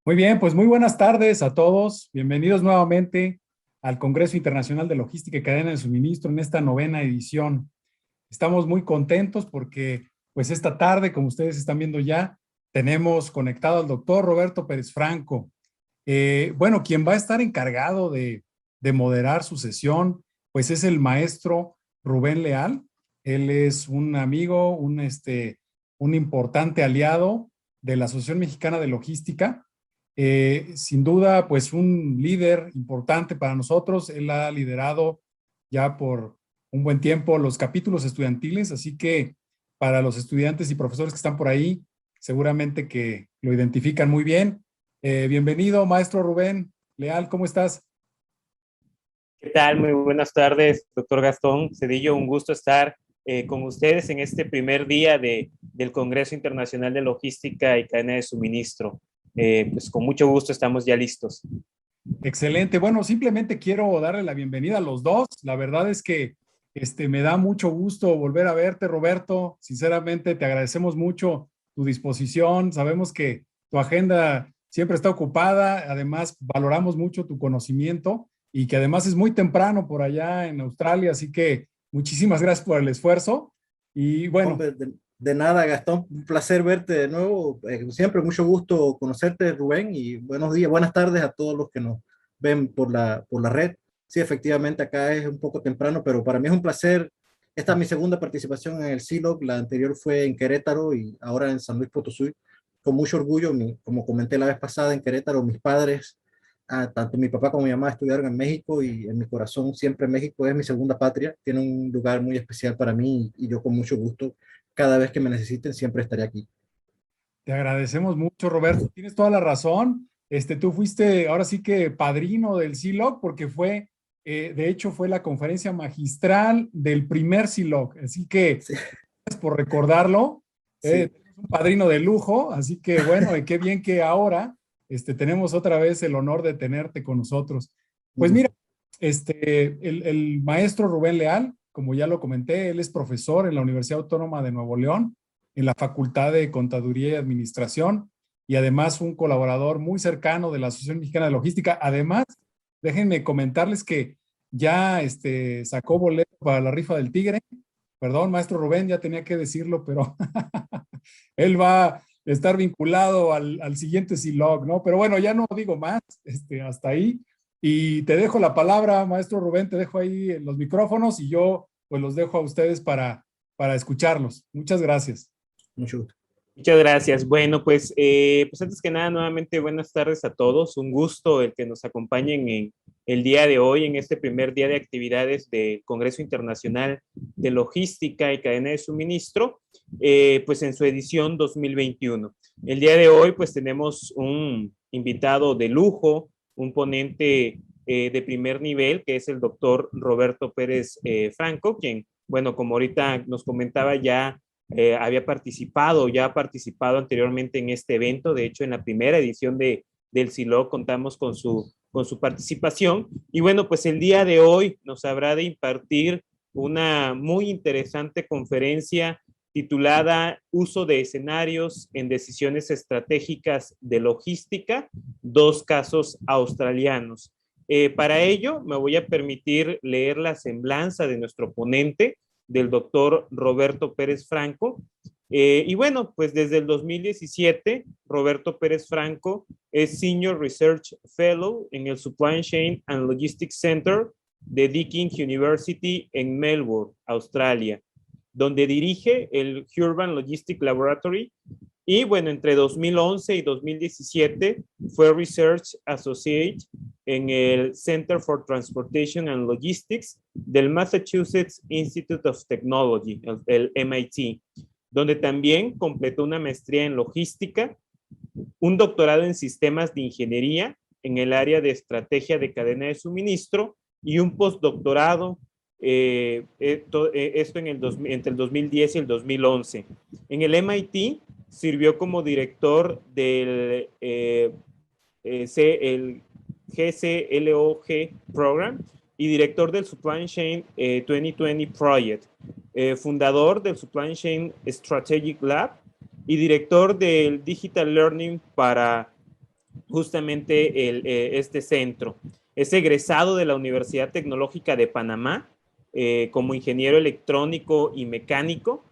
Muy bien, pues muy buenas tardes a todos. Bienvenidos nuevamente al Congreso Internacional de Logística y Cadena de Suministro en esta novena edición. Estamos muy contentos porque pues esta tarde, como ustedes están viendo ya, tenemos conectado al doctor Roberto Pérez Franco. Bueno, quien va a estar encargado de moderar su sesión, pues es el maestro Rubén Leal. Él es un amigo, un importante aliado de la Asociación Mexicana de Logística. Sin duda, pues un líder importante para nosotros. Él ha liderado ya por un buen tiempo los capítulos estudiantiles, así que para los estudiantes y profesores que están por ahí, seguramente que lo identifican muy bien. Bienvenido, maestro Rubén Leal, ¿cómo estás? ¿Qué tal? Muy buenas tardes, doctor Gastón Cedillo. Un gusto estar con ustedes en este primer día del Congreso Internacional de Logística y Cadena de Suministro. Pues con mucho gusto estamos ya listos. Excelente. Bueno, simplemente quiero darle la bienvenida a los dos. La verdad es que me da mucho gusto volver a verte, Roberto. Sinceramente, te agradecemos mucho tu disposición. Sabemos que tu agenda siempre está ocupada. Además, valoramos mucho tu conocimiento y que además es muy temprano por allá en Australia. Así que muchísimas gracias por el esfuerzo. Y bueno, Hombre, de nada, Gastón. Un placer verte de nuevo. Siempre mucho gusto conocerte, Rubén, y buenos días, buenas tardes a todos los que nos ven por la red. Sí, efectivamente, acá es un poco temprano, pero para mí es un placer. Esta es mi segunda participación en el CILOG. La anterior fue en Querétaro y ahora en San Luis Potosí. Con mucho orgullo, como comenté la vez pasada en Querétaro, mis padres, tanto mi papá como mi mamá estudiaron en México y en mi corazón siempre México es mi segunda patria, tiene un lugar muy especial para mí y yo con mucho gusto, cada vez que me necesiten, siempre estaré aquí. te agradecemos mucho, Roberto. Tienes toda la razón. Tú fuiste ahora sí que padrino del CILOC porque de hecho, fue la conferencia magistral del primer CILOC. Así que, Sí, gracias por recordarlo. sí. Tenemos un padrino de lujo. Así que, bueno, y qué bien que ahora tenemos otra vez el honor de tenerte con nosotros. Pues Mm. mira, el maestro Rubén Leal, como ya lo comenté, él es profesor en la Universidad Autónoma de Nuevo León en la Facultad de Contaduría y Administración y además un colaborador muy cercano de la Asociación Mexicana de Logística. Además, déjenme comentarles que ya sacó boleto para la rifa del Tigre. Perdón, maestro Rubén, ya tenía que decirlo, pero él va a estar vinculado al siguiente SILOG, ¿no? Pero bueno, ya no digo más, hasta ahí. Y te dejo la palabra, maestro Rubén, te dejo ahí en los micrófonos y yo pues los dejo a ustedes para escucharlos. Muchas gracias. Mucho gusto. Muchas gracias. Bueno, pues antes que nada, nuevamente buenas tardes a todos. Un gusto el que nos acompañen en el día de hoy, en este primer día de actividades del Congreso Internacional de Logística y Cadena de Suministro, pues en su edición 2021. El día de hoy, pues tenemos un invitado de lujo, un ponente de primer nivel, que es el doctor Roberto Pérez Franco, quien, bueno, como ahorita nos comentaba ya ya ha participado anteriormente en este evento. De hecho, en la primera edición del SILO contamos con su participación. Y bueno, pues el día de hoy nos habrá de impartir una muy interesante conferencia titulada Uso de escenarios en decisiones estratégicas de logística, dos casos australianos. Para ello, me voy a permitir leer la semblanza de nuestro ponente, del doctor Roberto Pérez Franco. Y bueno, pues desde el 2017, Roberto Pérez Franco es Senior Research Fellow en el Supply Chain and Logistics Center de Deakin University en Melbourne, Australia, donde dirige el Urban Logistics Laboratory. Y bueno, entre 2011 y 2017 fue Research Associate en el Center for Transportation and Logistics del Massachusetts Institute of Technology, el MIT, donde también completó una maestría en logística, un doctorado en sistemas de ingeniería en el área de estrategia de cadena de suministro y un postdoctorado, esto entre el 2010 y el 2011. En el MIT sirvió como director del el GCLOG Program y director del Supply Chain 2020 Project, fundador del Supply Chain Strategic Lab y director del Digital Learning para justamente este centro. Es egresado de la Universidad Tecnológica de Panamá como ingeniero electrónico y mecánico,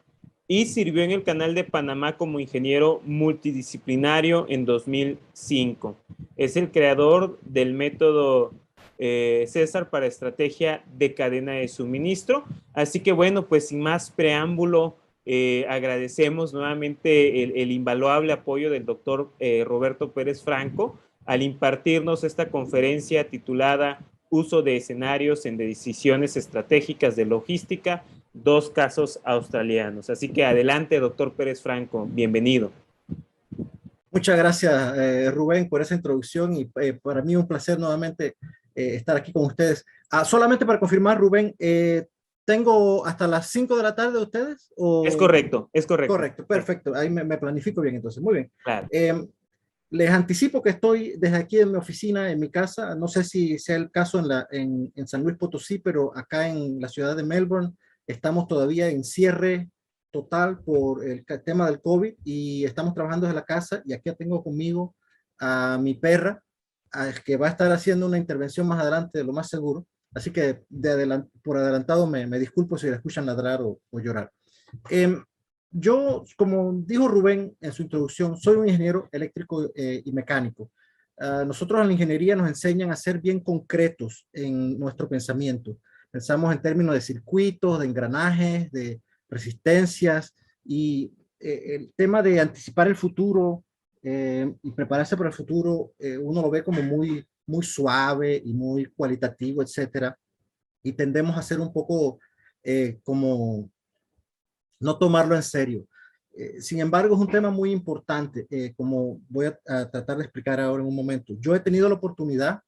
y sirvió en el Canal de Panamá como ingeniero multidisciplinario en 2005. Es el creador del método César para estrategia de cadena de suministro. Así que bueno, pues sin más preámbulo, agradecemos nuevamente el invaluable apoyo del doctor Roberto Pérez Franco al impartirnos esta conferencia titulada Uso de escenarios en decisiones estratégicas de logística, dos casos australianos. Así que adelante, doctor Pérez Franco, bienvenido. Muchas gracias, Rubén, por esa introducción y para mí un placer nuevamente estar aquí con ustedes. Solamente para confirmar, Rubén, ¿tengo hasta las 5 de la tarde de ustedes? ¿O? Es correcto, es correcto. Correcto, perfecto. Ahí me planifico bien entonces. Muy bien. Claro. Les anticipo que estoy desde aquí en mi oficina, en mi casa. No sé si sea el caso en San Luis Potosí, pero acá en la ciudad de Melbourne estamos todavía en cierre total por el tema del COVID y estamos trabajando desde la casa, y aquí tengo conmigo a mi perra, que va a estar haciendo una intervención más adelante, de lo más seguro. Así que por adelantado me disculpo si la escuchan ladrar o llorar. Yo, como dijo Rubén en su introducción, soy un ingeniero eléctrico y mecánico. Nosotros en la ingeniería nos enseñan a ser bien concretos en nuestro pensamiento. Pensamos en términos de circuitos, de engranajes, de resistencias, y el tema de anticipar el futuro y prepararse para el futuro, uno lo ve como muy suave y muy cualitativo, etcétera, y tendemos a ser un poco como no tomarlo en serio. Sin embargo, es un tema muy importante, como voy a tratar de explicar ahora en un momento. Yo he tenido la oportunidad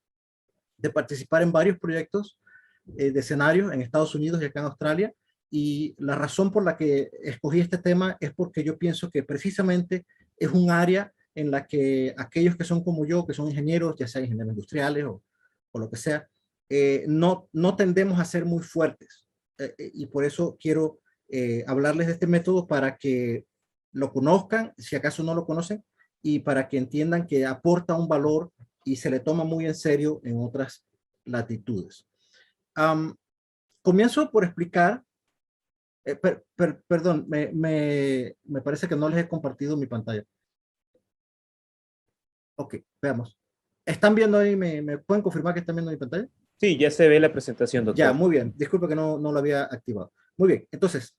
de participar en varios proyectos de escenarios en Estados Unidos y acá en Australia, y la razón por la que escogí este tema es porque yo pienso que precisamente es un área en la que aquellos que son como yo, que son ingenieros, ya sea ingenieros industriales o lo que sea, no tendemos a ser muy fuertes. Y por eso quiero hablarles de este método para que lo conozcan, si acaso no lo conocen, y para que entiendan que aporta un valor y se le toma muy en serio en otras latitudes. Comienzo por explicar, perdón, me parece que no les he compartido mi pantalla. Ok, veamos. ¿Están viendo ahí? ¿Me pueden confirmar que están viendo mi pantalla? Sí, ya se ve la presentación, doctor. Ya, muy bien. Disculpe que no lo había activado. Muy bien, entonces,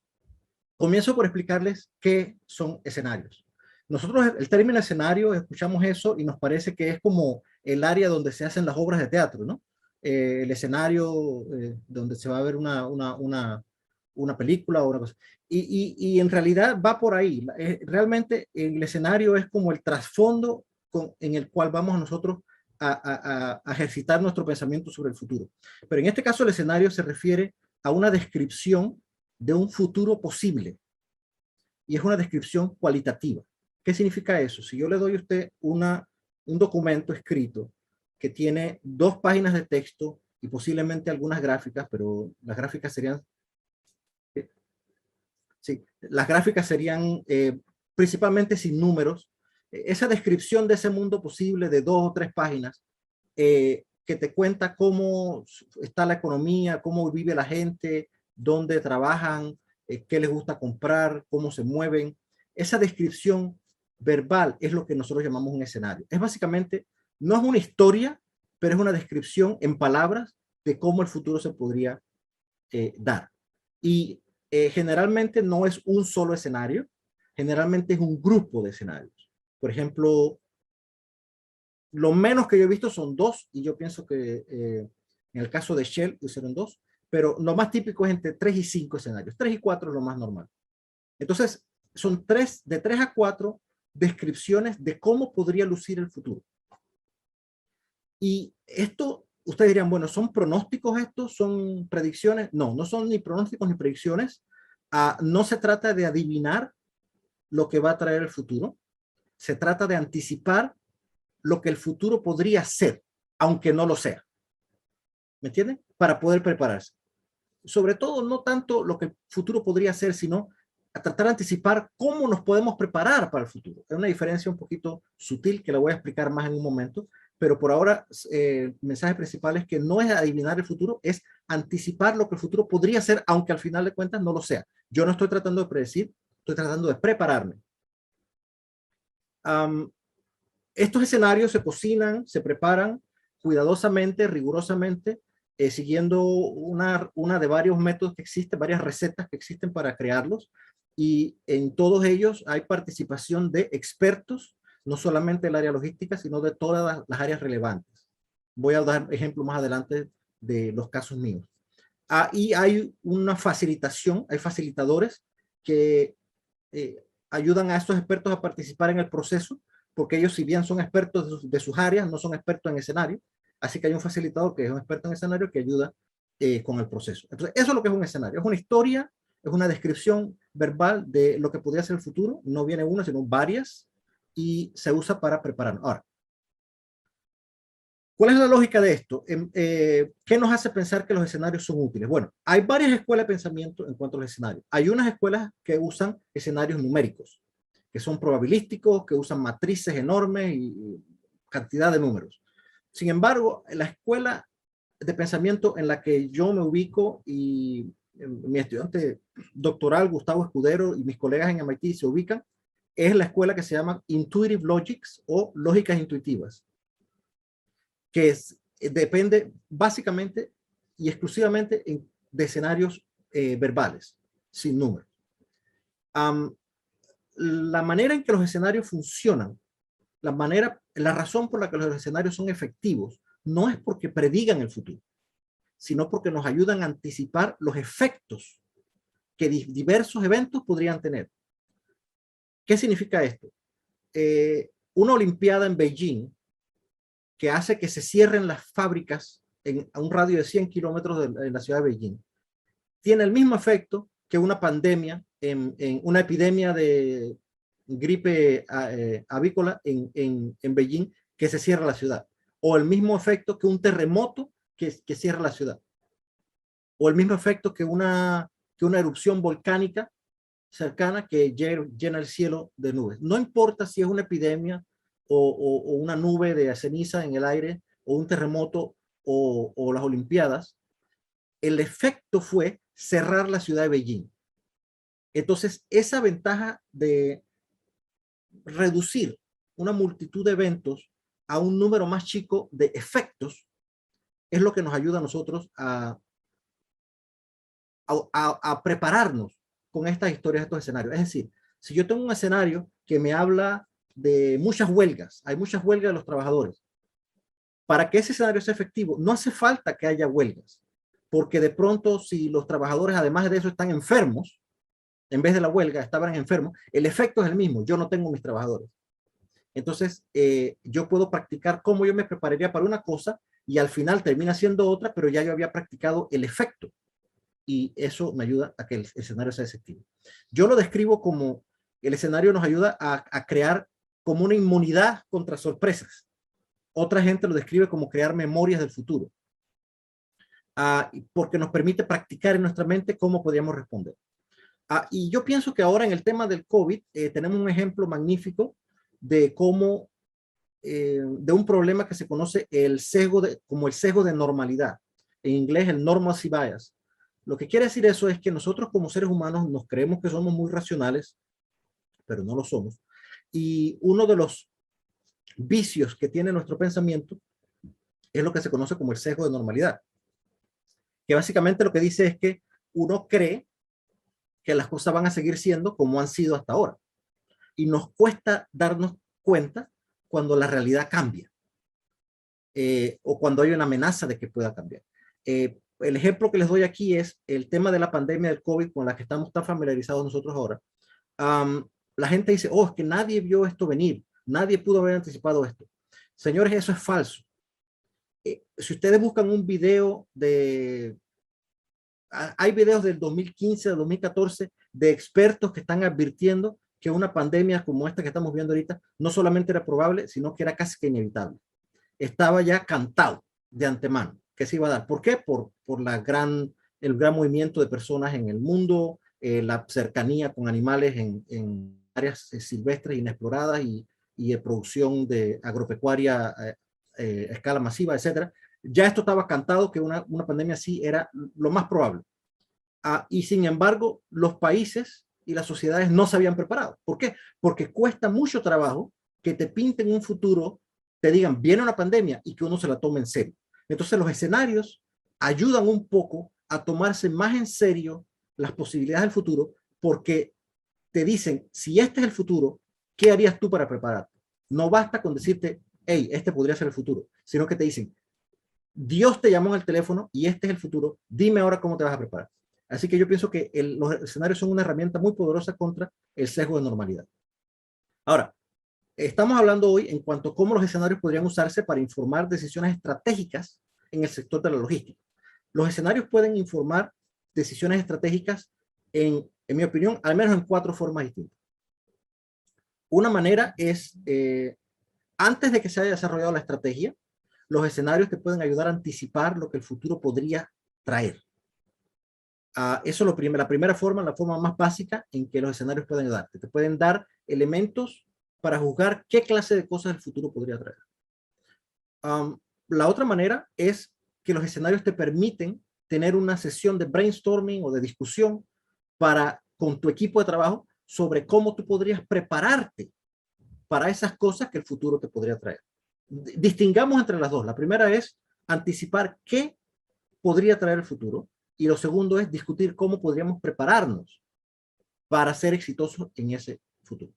comienzo por explicarles qué son escenarios. Nosotros el término escenario, escuchamos eso y nos parece que es como el área donde se hacen las obras de teatro, ¿no? El escenario donde se va a ver una película o una cosa. Y en realidad va por ahí. Realmente el escenario es como el trasfondo en el cual vamos nosotros a ejercitar nuestro pensamiento sobre el futuro. Pero en este caso el escenario se refiere a una descripción de un futuro posible, y es una descripción cualitativa. ¿Qué significa eso? Si yo le doy a usted un documento escrito que tiene 2 páginas de texto y posiblemente algunas gráficas, pero las gráficas serían principalmente sin números, esa descripción de ese mundo posible de 2 o 3 páginas, que te cuenta cómo está la economía, cómo vive la gente, dónde trabajan, qué les gusta comprar, cómo se mueven. Esa descripción verbal es lo que nosotros llamamos un escenario. Es básicamente, no es una historia, pero es una descripción en palabras de cómo el futuro se podría dar. Y generalmente no es un solo escenario, generalmente es un grupo de escenarios. Por ejemplo, lo menos que yo he visto son 2, y yo pienso que en el caso de Shell hicieron 2, pero lo más típico es entre 3 y 5 escenarios. 3 y 4 es lo más normal. Entonces, son de 3 a 4 descripciones de cómo podría lucir el futuro. Y esto, ustedes dirían, bueno, ¿son pronósticos estos? ¿Son predicciones? No, no son ni pronósticos ni predicciones. No se trata de adivinar lo que va a traer el futuro. Se trata de anticipar lo que el futuro podría ser, aunque no lo sea. ¿Me entienden? Para poder prepararse. Sobre todo, no tanto lo que el futuro podría ser, sino a tratar de anticipar cómo nos podemos preparar para el futuro. Es una diferencia un poquito sutil que la voy a explicar más en un momento, pero por ahora el mensaje principal es que no es adivinar el futuro, es anticipar lo que el futuro podría ser, aunque al final de cuentas no lo sea. Yo no estoy tratando de predecir, estoy tratando de prepararme. Estos escenarios se cocinan, se preparan cuidadosamente, rigurosamente, siguiendo una de varios métodos que existen, varias recetas que existen para crearlos, y en todos ellos hay participación de expertos, no solamente del área logística, sino de todas las áreas relevantes. Voy a dar ejemplos más adelante de los casos míos. Y hay una facilitación, hay facilitadores que ayudan a estos expertos a participar en el proceso, porque ellos, si bien son expertos de sus áreas, no son expertos en escenario. Así que hay un facilitador que es un experto en escenario que ayuda con el proceso. Entonces, eso es lo que es un escenario. Es una historia, es una descripción verbal de lo que podría ser el futuro. No viene una, sino varias, y se usa para prepararnos. Ahora, ¿cuál es la lógica de esto? ¿Qué nos hace pensar que los escenarios son útiles? Bueno, hay varias escuelas de pensamiento en cuanto a los escenarios. Hay unas escuelas que usan escenarios numéricos, que son probabilísticos, que usan matrices enormes y cantidad de números. Sin embargo, la escuela de pensamiento en la que yo me ubico y mi estudiante doctoral, Gustavo Escudero, y mis colegas en MIT se ubican, es la escuela que se llama Intuitive Logics o lógicas intuitivas, que depende básicamente y exclusivamente de escenarios verbales, sin números. La manera en que los escenarios funcionan, la razón por la que los escenarios son efectivos, no es porque predigan el futuro, sino porque nos ayudan a anticipar los efectos que diversos eventos podrían tener. ¿Qué significa esto? Una Olimpiada en Beijing que hace que se cierren las fábricas a un radio de 100 kilómetros de la ciudad de Beijing, tiene el mismo efecto que una pandemia, en una epidemia de gripe avícola en Beijing, que se cierra la ciudad, o el mismo efecto que un terremoto que cierra la ciudad, o el mismo efecto que una erupción volcánica cercana que llena el cielo de nubes. No importa si es una epidemia o una nube de ceniza en el aire, o un terremoto o las Olimpiadas, el efecto fue cerrar la ciudad de Beijing. Entonces, esa ventaja de reducir una multitud de eventos a un número más chico de efectos es lo que nos ayuda a nosotros a prepararnos con estas historias, estos escenarios. Es decir, si yo tengo un escenario que me habla de muchas huelgas, hay muchas huelgas de los trabajadores, para que ese escenario sea efectivo, no hace falta que haya huelgas, porque de pronto si los trabajadores además de eso están enfermos, en vez de la huelga estaban enfermos, el efecto es el mismo, yo no tengo mis trabajadores. Entonces, yo puedo practicar cómo yo me prepararía para una cosa y al final termina siendo otra, pero ya yo había practicado el efecto. Y eso me ayuda a que el escenario sea efectivo. Yo lo describo como el escenario nos ayuda a crear como una inmunidad contra sorpresas. Otra gente lo describe como crear memorias del futuro, porque nos permite practicar en nuestra mente cómo podríamos responder. Y yo pienso que ahora en el tema del COVID tenemos un ejemplo magnífico de cómo, de un problema que se conoce como el sesgo de normalidad. En inglés, el normalcy bias. Lo que quiere decir eso es que nosotros como seres humanos nos creemos que somos muy racionales, pero no lo somos. Y uno de los vicios que tiene nuestro pensamiento es lo que se conoce como el sesgo de normalidad, que básicamente lo que dice es que uno cree que las cosas van a seguir siendo como han sido hasta ahora. Y nos cuesta darnos cuenta cuando la realidad cambia, o cuando hay una amenaza de que pueda cambiar. El ejemplo que les doy aquí es el tema de la pandemia del COVID con la que estamos tan familiarizados nosotros ahora. La gente dice, oh, es que nadie vio esto venir, nadie pudo haber anticipado esto. Señores, eso es falso. Si ustedes buscan un video hay videos del 2015, del 2014, de expertos que están advirtiendo que una pandemia como esta que estamos viendo ahorita no solamente era probable, sino que era casi que inevitable. Estaba ya cantado de antemano que se iba a dar. ¿Por qué? Por el gran movimiento de personas en el mundo, la cercanía con animales en áreas silvestres inexploradas y de producción de agropecuaria a escala masiva, etcétera. Ya esto estaba cantado que una pandemia así era lo más probable. Y sin embargo, los países y las sociedades no se habían preparado. ¿Por qué? Porque cuesta mucho trabajo que te pinten un futuro, te digan, viene una pandemia y que uno se la tome en serio. Entonces los escenarios ayudan un poco a tomarse más en serio las posibilidades del futuro, porque te dicen, si este es el futuro, ¿qué harías tú para prepararte? No basta con decirte, hey, este podría ser el futuro, sino que te dicen, Dios te llamó en el teléfono y este es el futuro, dime ahora cómo te vas a preparar. Así que yo pienso que los escenarios son una herramienta muy poderosa contra el sesgo de normalidad. Ahora, estamos hablando hoy en cuanto a cómo los escenarios podrían usarse para informar decisiones estratégicas en el sector de la logística. Los escenarios pueden informar decisiones estratégicas en mi opinión, al menos en 4 formas distintas. Una manera es, antes de que se haya desarrollado la estrategia, los escenarios te pueden ayudar a anticipar lo que el futuro podría traer. Eso es la primera forma, la forma más básica en que los escenarios pueden ayudarte. Te pueden dar elementos para juzgar qué clase de cosas el futuro podría traer. La otra manera es que los escenarios te permiten tener una sesión de brainstorming o de discusión con tu equipo de trabajo sobre cómo tú podrías prepararte para esas cosas que el futuro te podría traer. Distingamos entre las dos. La primera es anticipar qué podría traer el futuro y lo segundo es discutir cómo podríamos prepararnos para ser exitosos en ese futuro.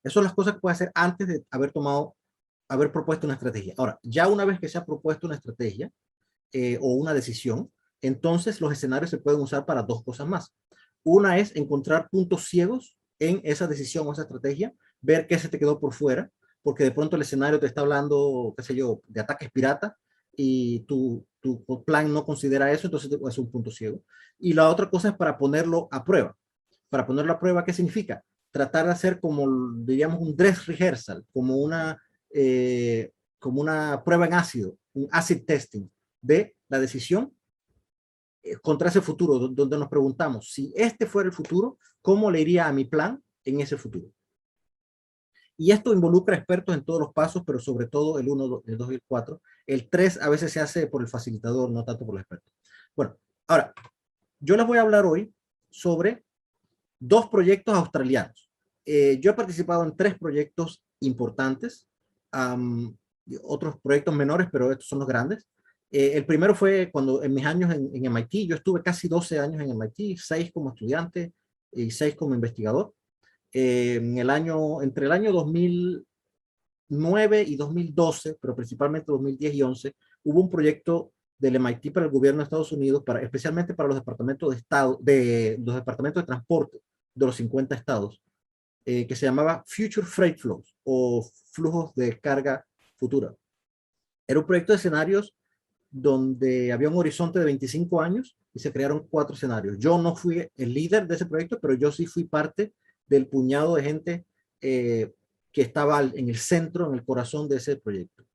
Esas son las cosas que puedes hacer antes de haber propuesto una estrategia. Ahora, ya una vez que se ha propuesto una estrategia o una decisión, entonces los escenarios se pueden usar para 2 cosas más. Una es encontrar puntos ciegos en esa decisión o esa estrategia, ver qué se te quedó por fuera, porque de pronto el escenario te está hablando, qué sé yo, de ataques piratas y tu plan no considera eso, entonces es un punto ciego. Y la otra cosa es para ponerlo a prueba. Para ponerlo a prueba, ¿qué significa? Tratar de hacer como, diríamos, un dress rehearsal, como una prueba en ácido, un acid testing de la decisión contra ese futuro, donde nos preguntamos, si este fuera el futuro, ¿cómo le iría a mi plan en ese futuro? Y esto involucra expertos en todos los pasos, pero sobre todo el 1, el 2 y el 4. El 3 a veces se hace por el facilitador, no tanto por el experto. Bueno, ahora, yo les voy a hablar hoy sobre 2 proyectos australianos. Yo he participado en 3 proyectos importantes, otros proyectos menores, pero estos son los grandes. El primero fue cuando en mis años en MIT, yo estuve casi 12 años en MIT, 6 como estudiante y 6 como investigador. Entre el año 2009 y 2012, pero principalmente 2010 y 11, hubo un proyecto del MIT para el gobierno de Estados Unidos, especialmente para los departamentos los departamentos de transporte de los 50 estados, que se llamaba Future Freight Flows o flujos de carga futura. Era un proyecto de escenarios donde había un horizonte de 25 años y se crearon 4 escenarios. Yo no fui el líder de ese proyecto, pero yo sí fui parte del puñado de gente que estaba en el centro, en el corazón de ese proyecto.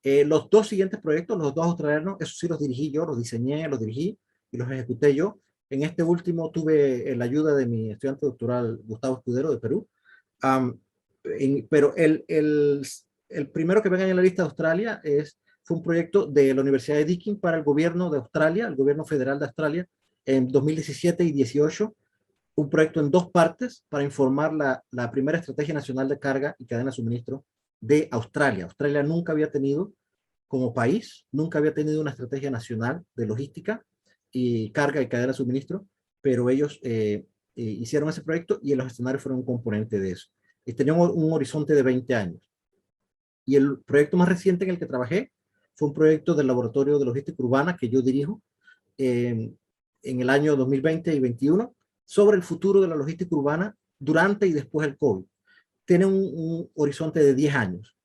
Los 2 siguientes proyectos, los 2 australianos, esos sí los dirigí yo, los diseñé, los dirigí y los ejecuté yo. En este último tuve la ayuda de mi estudiante doctoral Gustavo Escudero de Perú. Pero el primero que venga en la lista de Australia fue un proyecto de la Universidad de Deakin para el gobierno de Australia, el gobierno federal de Australia, en 2017 y 18, un proyecto en 2 partes para informar la primera estrategia nacional de carga y cadena de suministro de Australia. Australia nunca había tenido, como país, nunca había tenido una estrategia nacional de logística y carga y cadena de suministro, pero ellos hicieron ese proyecto y los escenarios fueron un componente de eso. Y tenían un horizonte de 20 años. Y el proyecto más reciente en el que trabajé fue un proyecto del Laboratorio de Logística Urbana que yo dirijo en el año 2020 y 2021 sobre el futuro de la logística urbana durante y después del COVID. Tiene un horizonte de 10 años.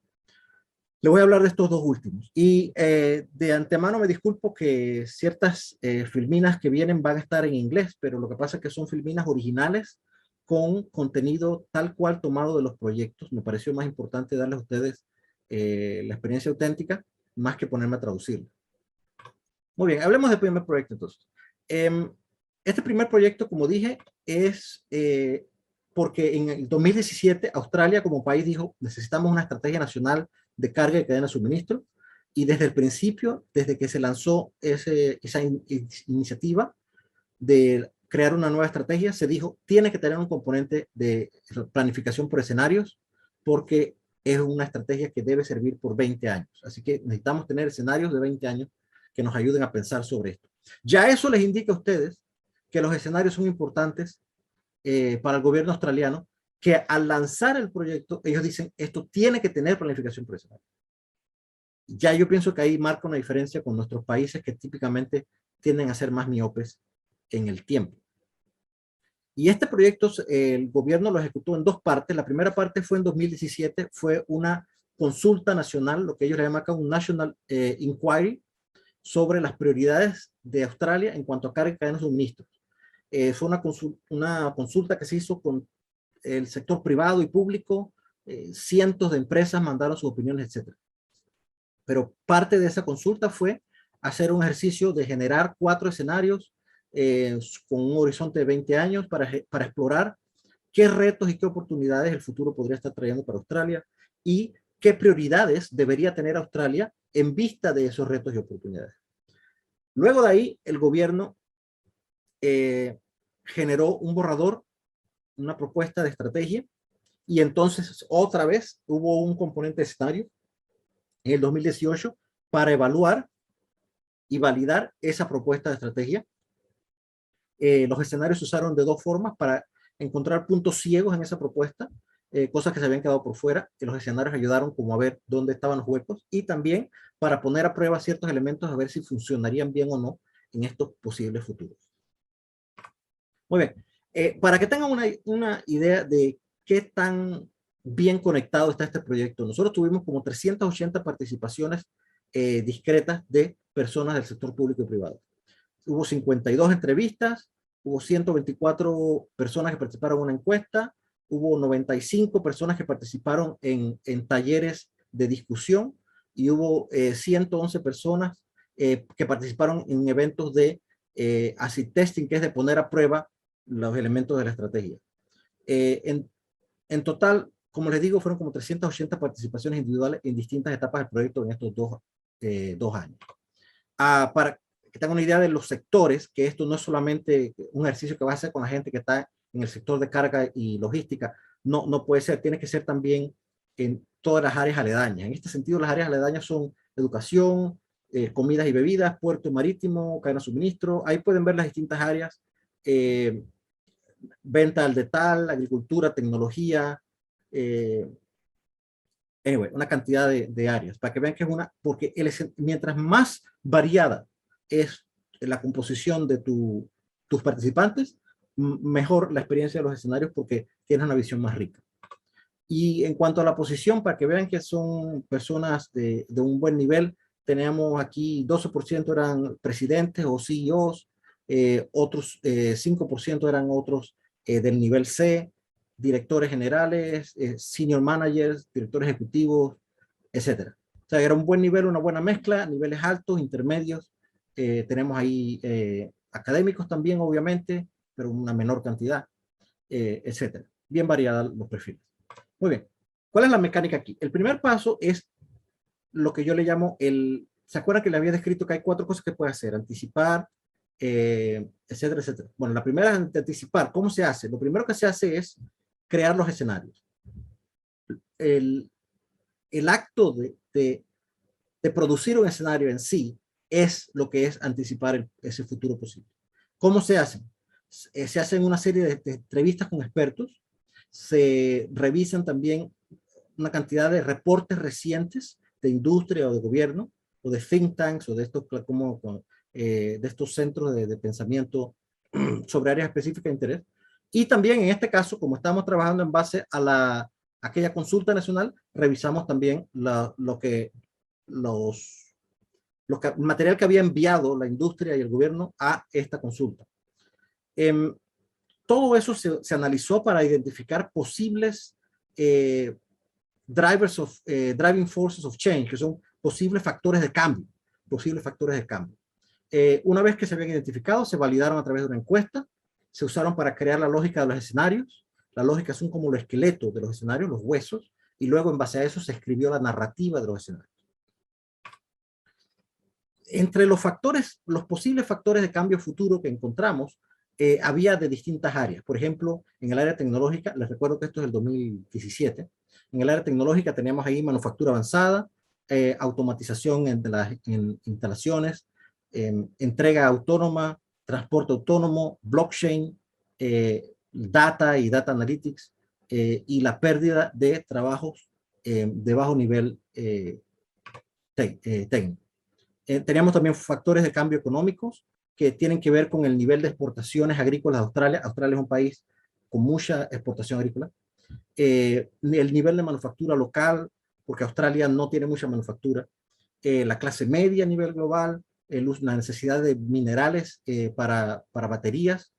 Le voy a hablar de estos 2 últimos. Y de antemano me disculpo que ciertas filminas que vienen van a estar en inglés, pero lo que pasa es que son filminas originales con contenido tal cual tomado de los proyectos. Me pareció más importante darles a ustedes la experiencia auténtica, más que ponerme a traducirlo. Muy bien, hablemos del primer proyecto entonces. Este primer proyecto, como dije, es porque en el 2017 Australia como país dijo, necesitamos una estrategia nacional de carga y cadena de suministro, y desde el principio, desde que se lanzó esa iniciativa de crear una nueva estrategia, se dijo, tiene que tener un componente de planificación por escenarios, porque es una estrategia que debe servir por 20 años. Así que necesitamos tener escenarios de 20 años que nos ayuden a pensar sobre esto. Ya eso les indica a ustedes que los escenarios son importantes para el gobierno australiano, que al lanzar el proyecto, ellos dicen, esto tiene que tener planificación por escenario. Ya yo pienso que ahí marca una diferencia con nuestros países que típicamente tienden a ser más miopes en el tiempo. Y este proyecto el gobierno lo ejecutó en dos partes. La primera parte fue en 2017, fue una consulta nacional, lo que ellos le llaman acá un National Inquiry, sobre las prioridades de Australia en cuanto a carga y cadena de suministros. Fue una consulta que se hizo con el sector privado y público, cientos de empresas mandaron sus opiniones, etc. Pero parte de esa consulta fue hacer un ejercicio de generar 4 escenarios con un horizonte de 20 años para explorar qué retos y qué oportunidades el futuro podría estar trayendo para Australia y qué prioridades debería tener Australia en vista de esos retos y oportunidades. Luego de ahí, el gobierno generó un borrador, una propuesta de estrategia, y entonces otra vez hubo un componente de escenario en el 2018 para evaluar y validar esa propuesta de estrategia. Los escenarios se usaron de dos formas para encontrar puntos ciegos en esa propuesta, cosas que se habían quedado por fuera, que los escenarios ayudaron como a ver dónde estaban los huecos, y también para poner a prueba ciertos elementos a ver si funcionarían bien o no en estos posibles futuros. Muy bien, para que tengan una idea de qué tan bien conectado está este proyecto, nosotros tuvimos como 380 participaciones discretas de personas del sector público y privado. Hubo 52 entrevistas, hubo 124 personas que participaron en una encuesta, hubo 95 personas que participaron en talleres de discusión, y hubo 111 personas que participaron en eventos de acid testing, que es de poner a prueba los elementos de la estrategia. En total, como les digo, fueron como 380 participaciones individuales en distintas etapas del proyecto en estos dos años. Para que tengan una idea de los sectores, que esto no es solamente un ejercicio que va a hacer con la gente que está en el sector de carga y logística, no puede ser, tiene que ser también en todas las áreas aledañas. En este sentido, las áreas aledañas son educación, comidas y bebidas, puerto y marítimo, cadena de suministro. Ahí pueden ver las distintas áreas, venta al detalle, agricultura, tecnología, anyway, una cantidad de áreas, para que vean que es porque mientras más variada es la composición de tus participantes, mejor la experiencia de los escenarios, porque tienes una visión más rica. Y en cuanto a la posición, para que vean que son personas de un buen nivel, tenemos aquí 12% eran presidentes o CEOs, otros 5% eran otros del nivel C, directores generales, senior managers, directores ejecutivos, etc. O sea, era un buen nivel, una buena mezcla, niveles altos, intermedios. Tenemos ahí académicos también, obviamente, pero una menor cantidad, etc. Bien variados los perfiles. Muy bien. ¿Cuál es la mecánica aquí? El primer paso es lo que yo le llamo ¿se acuerdan que le había descrito que hay 4 cosas que puede hacer? Anticipar, etcétera, etcétera. Bueno, la primera es anticipar. ¿Cómo se hace? Lo primero que se hace es crear los escenarios. El acto de producir un escenario en sí es lo que es anticipar ese futuro posible. ¿Cómo se hace? Se hacen una serie de entrevistas con expertos, se revisan también una cantidad de reportes recientes de industria o de gobierno, o de think tanks, o de estos centros de pensamiento sobre áreas específicas de interés. Y también en este caso, como estamos trabajando en base a aquella consulta nacional, revisamos también el material que había enviado la industria y el gobierno a esta consulta. Todo eso se analizó para identificar posibles driving forces of change, que son posibles factores de cambio. Una vez que se habían identificado, se validaron a través de una encuesta, se usaron para crear la lógica de los escenarios. Las lógicas son como los esqueletos de los escenarios, los huesos, y luego en base a eso se escribió la narrativa de los escenarios. Entre los factores, los posibles factores de cambio futuro que encontramos, había de distintas áreas. Por ejemplo, en el área tecnológica, les recuerdo que esto es el 2017, en el área tecnológica teníamos ahí manufactura avanzada, automatización en instalaciones, entrega autónoma, transporte autónomo, blockchain, data y data analytics, y la pérdida de trabajos de bajo nivel técnico. Teníamos también factores de cambio económicos que tienen que ver con el nivel de exportaciones agrícolas de Australia. Australia es un país con mucha exportación agrícola. El nivel de manufactura local, porque Australia no tiene mucha manufactura. La clase media a nivel global, la necesidad de minerales para baterías.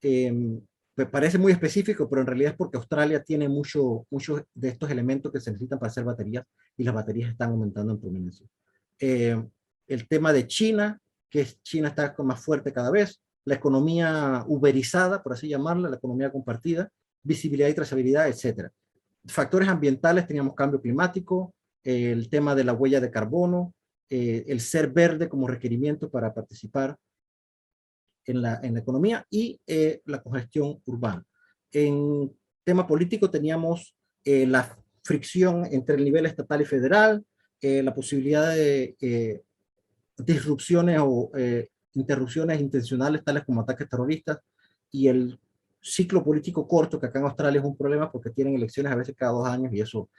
Me parece muy específico, pero en realidad es porque Australia tiene muchos de estos elementos que se necesitan para hacer baterías y las baterías están aumentando en prominencia. El tema de China, que China está más fuerte cada vez, la economía uberizada, por así llamarla, la economía compartida, visibilidad y trazabilidad, etc. Factores ambientales, teníamos cambio climático, el tema de la huella de carbono, el ser verde como requerimiento para participar en la economía y la congestión urbana. En tema político teníamos la fricción entre el nivel estatal y federal, la posibilidad de disrupciones o interrupciones intencionales tales como ataques terroristas y el ciclo político corto, que acá en Australia es un problema porque tienen elecciones a veces cada 2 años y eso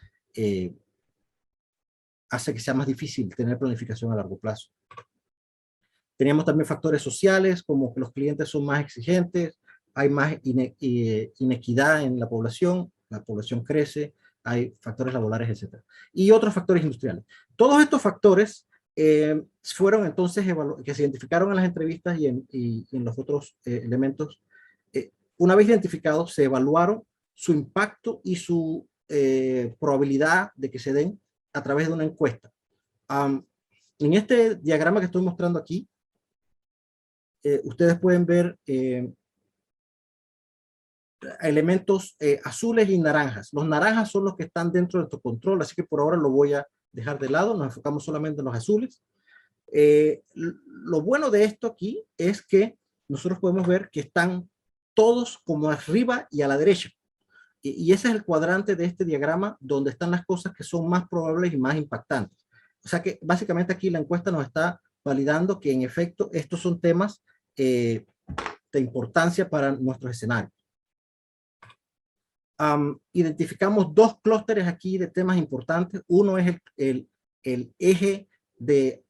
hace que sea más difícil tener planificación a largo plazo. Teníamos también factores sociales, como que los clientes son más exigentes, hay más inequidad en la población crece, hay factores laborales, etc. Y otros factores industriales. Todos estos factores fueron entonces que se identificaron en las entrevistas y en los otros elementos. Una vez identificados, se evaluaron su impacto y su probabilidad de que se den a través de una encuesta. En este diagrama que estoy mostrando aquí, ustedes pueden ver elementos azules y naranjas. Los naranjas son los que están dentro de nuestro control, así que por ahora lo voy a dejar de lado, nos enfocamos solamente en los azules. Lo bueno de esto aquí es que nosotros podemos ver que están todos como arriba y a la derecha. Y ese es el cuadrante de este diagrama donde están las cosas que son más probables y más impactantes. O sea que básicamente aquí la encuesta nos está validando que en efecto estos son temas de importancia para nuestros escenarios. Identificamos 2 clústeres aquí de temas importantes. Uno es el eje de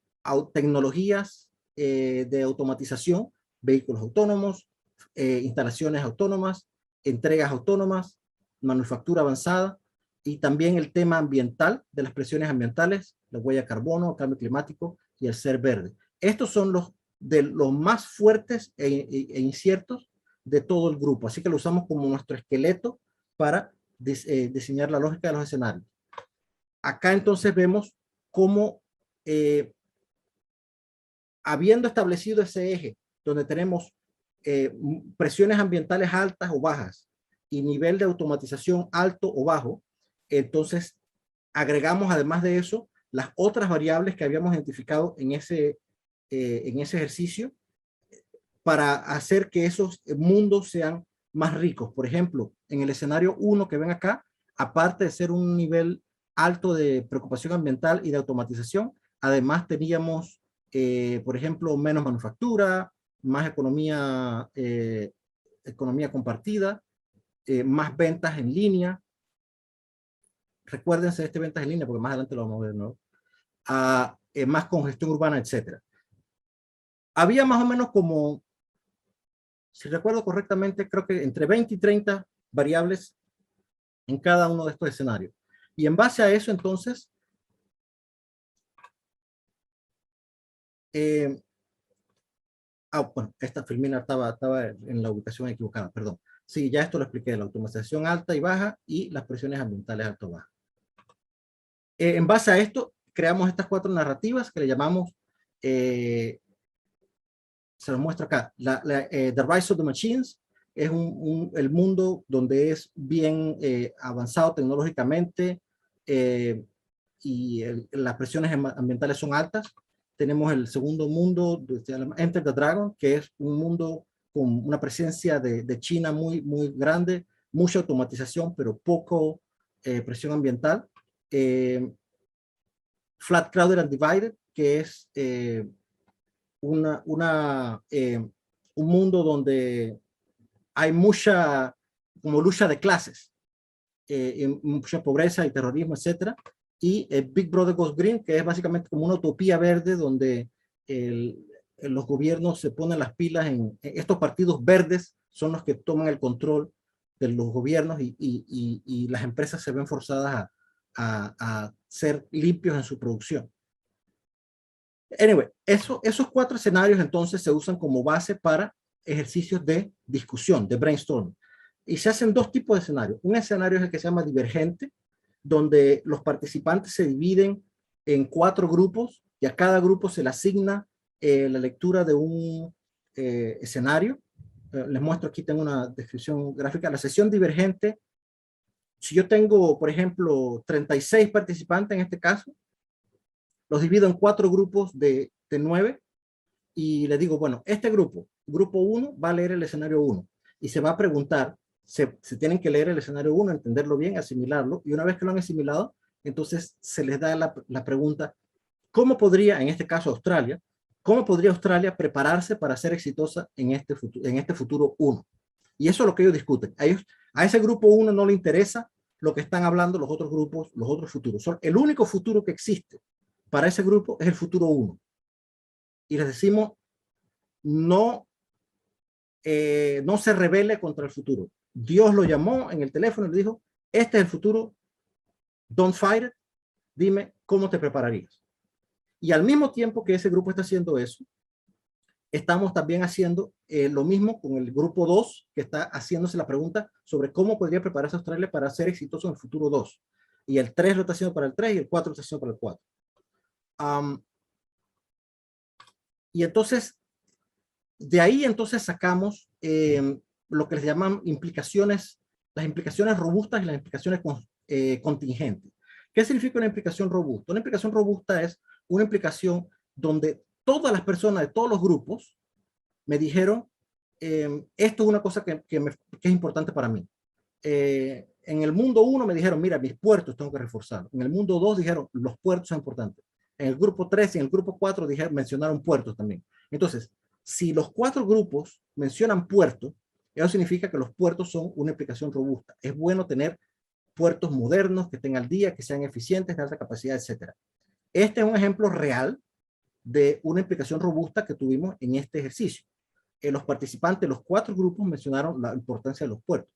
tecnologías de automatización, vehículos autónomos, instalaciones autónomas, entregas autónomas, manufactura avanzada, y también el tema ambiental, de las presiones ambientales, la huella de carbono, el cambio climático y el ser verde. Estos son los más fuertes e inciertos de todo el grupo, así que lo usamos como nuestro esqueleto para diseñar la lógica de los escenarios. Acá entonces vemos cómo, habiendo establecido ese eje, donde tenemos presiones ambientales altas o bajas y nivel de automatización alto o bajo, entonces agregamos además de eso las otras variables que habíamos identificado en ese ejercicio para hacer que esos mundos sean más ricos. Por ejemplo, en el escenario 1 que ven acá, aparte de ser un nivel alto de preocupación ambiental y de automatización, además teníamos, por ejemplo, menos manufactura, más economía compartida, más ventas en línea. Recuérdense de este ventas en línea porque más adelante lo vamos a ver, ¿no? Más congestión urbana, etc. Había más o menos como, si recuerdo correctamente, creo que entre 20 y 30 variables en cada uno de estos escenarios. Y en base a eso, entonces, bueno, esta filmina estaba en la ubicación equivocada, perdón. Sí, ya esto lo expliqué, la automatización alta y baja y las presiones ambientales alta o baja. En base a esto, creamos estas 4 narrativas que le llamamos se los muestro acá. The Rise of the Machines es el mundo donde es bien avanzado tecnológicamente y las presiones ambientales son altas. Tenemos el segundo mundo, Enter the Dragon, que es un mundo con una presencia de China muy, muy grande, mucha automatización, pero poco presión ambiental. Flat, Crowded and Divided, que es un mundo donde hay mucha como lucha de clases, mucha pobreza y terrorismo, etcétera. Y Big Brother Goes Green, que es básicamente como una utopía verde donde los gobiernos se ponen las pilas estos partidos verdes son los que toman el control de los gobiernos y las empresas se ven forzadas a ser limpios en su producción. Anyway, esos 4 escenarios entonces se usan como base para ejercicios de discusión, de brainstorming. Y se hacen 2 tipos de escenarios. Un escenario es el que se llama divergente, donde los participantes se dividen en 4 grupos y a cada grupo se le asigna la lectura de un escenario. Les muestro aquí, tengo una descripción gráfica. La sesión divergente, si yo tengo, por ejemplo, 36 participantes en este caso, los divido en 4 grupos de 9 y le digo, bueno, este grupo 1 va a leer el escenario 1 y se va a preguntar, se tienen que leer el escenario 1, entenderlo bien, asimilarlo, y una vez que lo han asimilado, entonces se les da la pregunta, ¿cómo podría, en este caso Australia, cómo podría Australia prepararse para ser exitosa en este futuro 1? Y eso es lo que ellos discuten. A ese grupo 1 no le interesa lo que están hablando los otros grupos, los otros futuros. El único futuro que existe para ese grupo es el futuro 1. Y les decimos, no se rebele contra el futuro. Dios lo llamó en el teléfono y le dijo, este es el futuro, don't fight it, dime cómo te prepararías. Y al mismo tiempo que ese grupo está haciendo eso, estamos también haciendo lo mismo con el grupo 2, que está haciéndose la pregunta sobre cómo podría prepararse Australia para ser exitoso en el futuro 2. Y el 3 lo está haciendo para el 3 y el 4 lo está haciendo para el 4. Y entonces, de ahí entonces sacamos lo que les llaman implicaciones, las implicaciones robustas y las implicaciones contingentes. ¿Qué significa una implicación robusta? Una implicación robusta es una implicación donde todas las personas de todos los grupos me dijeron, esto es una cosa que es importante para mí. En el mundo 1 me dijeron, mira, mis puertos tengo que reforzar. En el mundo 2 dijeron, los puertos son importantes. En el grupo 3 y en el grupo 4 mencionaron puertos también. Entonces, si los 4 grupos mencionan puertos, eso significa que los puertos son una implicación robusta. Es bueno tener puertos modernos que estén al día, que sean eficientes, de alta capacidad, etc. Este es un ejemplo real de una implicación robusta que tuvimos en este ejercicio. Los participantes, los 4 grupos mencionaron la importancia de los puertos.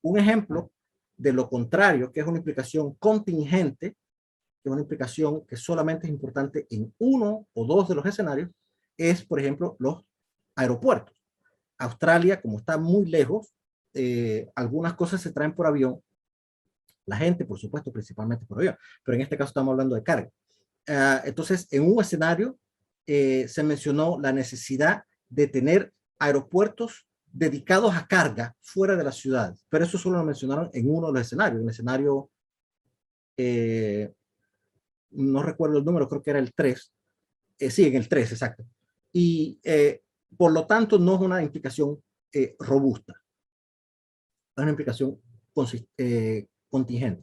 Un ejemplo de lo contrario, que es una implicación contingente, que es una implicación que solamente es importante en 1 o 2 de los escenarios, es, por ejemplo, los aeropuertos. Australia, como está muy lejos, algunas cosas se traen por avión. La gente, por supuesto, principalmente por avión, pero en este caso estamos hablando de carga. Entonces, en un escenario se mencionó la necesidad de tener aeropuertos dedicados a carga fuera de la ciudad, pero eso solo lo mencionaron en uno de los escenarios, en el escenario, no recuerdo el número, creo que era el 3, sí, en el 3, exacto, y por lo tanto no es una implicación robusta, es una implicación contingente.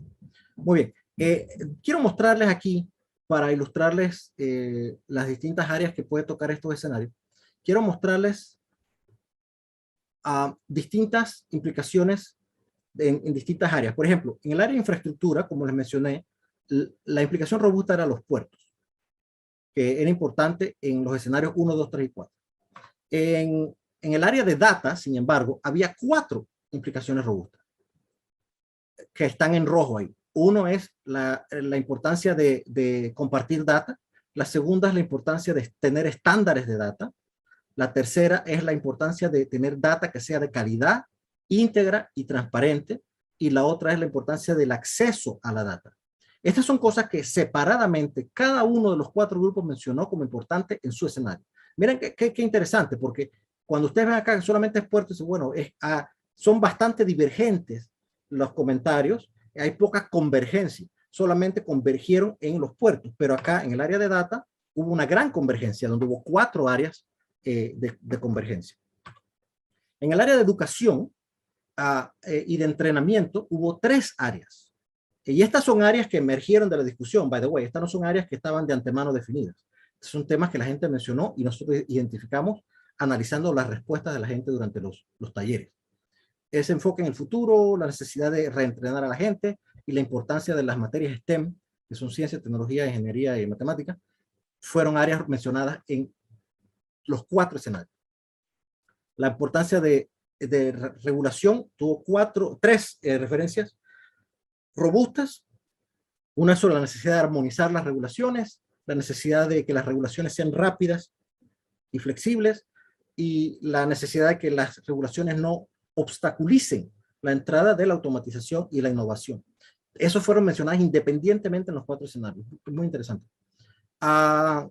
Muy bien, quiero mostrarles aquí, para ilustrarles las distintas áreas que puede tocar estos escenarios, quiero mostrarles distintas implicaciones en distintas áreas. Por ejemplo, en el área de infraestructura, como les mencioné, la implicación robusta era los puertos, que era importante en los escenarios 1, 2, 3 y 4. En el área de data, sin embargo, había 4 implicaciones robustas que están en rojo ahí. Uno es la importancia de compartir data. La segunda es la importancia de tener estándares de data. La tercera es la importancia de tener data que sea de calidad, íntegra y transparente. Y la otra es la importancia del acceso a la data. Estas son cosas que separadamente cada uno de los 4 grupos mencionó como importante en su escenario. Miren qué interesante, porque cuando ustedes ven acá que solamente es puerto, bueno, son bastante divergentes los comentarios, hay poca convergencia, solamente convergieron en los puertos, pero acá en el área de data hubo una gran convergencia, donde hubo 4 áreas de convergencia. En el área de educación y de entrenamiento hubo 3 áreas. Y estas son áreas que emergieron de la discusión, by the way. Estas no son áreas que estaban de antemano definidas. Son temas que la gente mencionó y nosotros identificamos analizando las respuestas de la gente durante los talleres. Ese enfoque en el futuro, la necesidad de reentrenar a la gente y la importancia de las materias STEM, que son ciencia, tecnología, ingeniería y matemática, fueron áreas mencionadas en los 4 escenarios. La importancia de regulación tuvo 3 referencias robustas. Una sobre la necesidad de armonizar las regulaciones, la necesidad de que las regulaciones sean rápidas y flexibles, y la necesidad de que las regulaciones no obstaculicen la entrada de la automatización y la innovación. Esos fueron mencionados independientemente en los 4 escenarios. Muy interesante.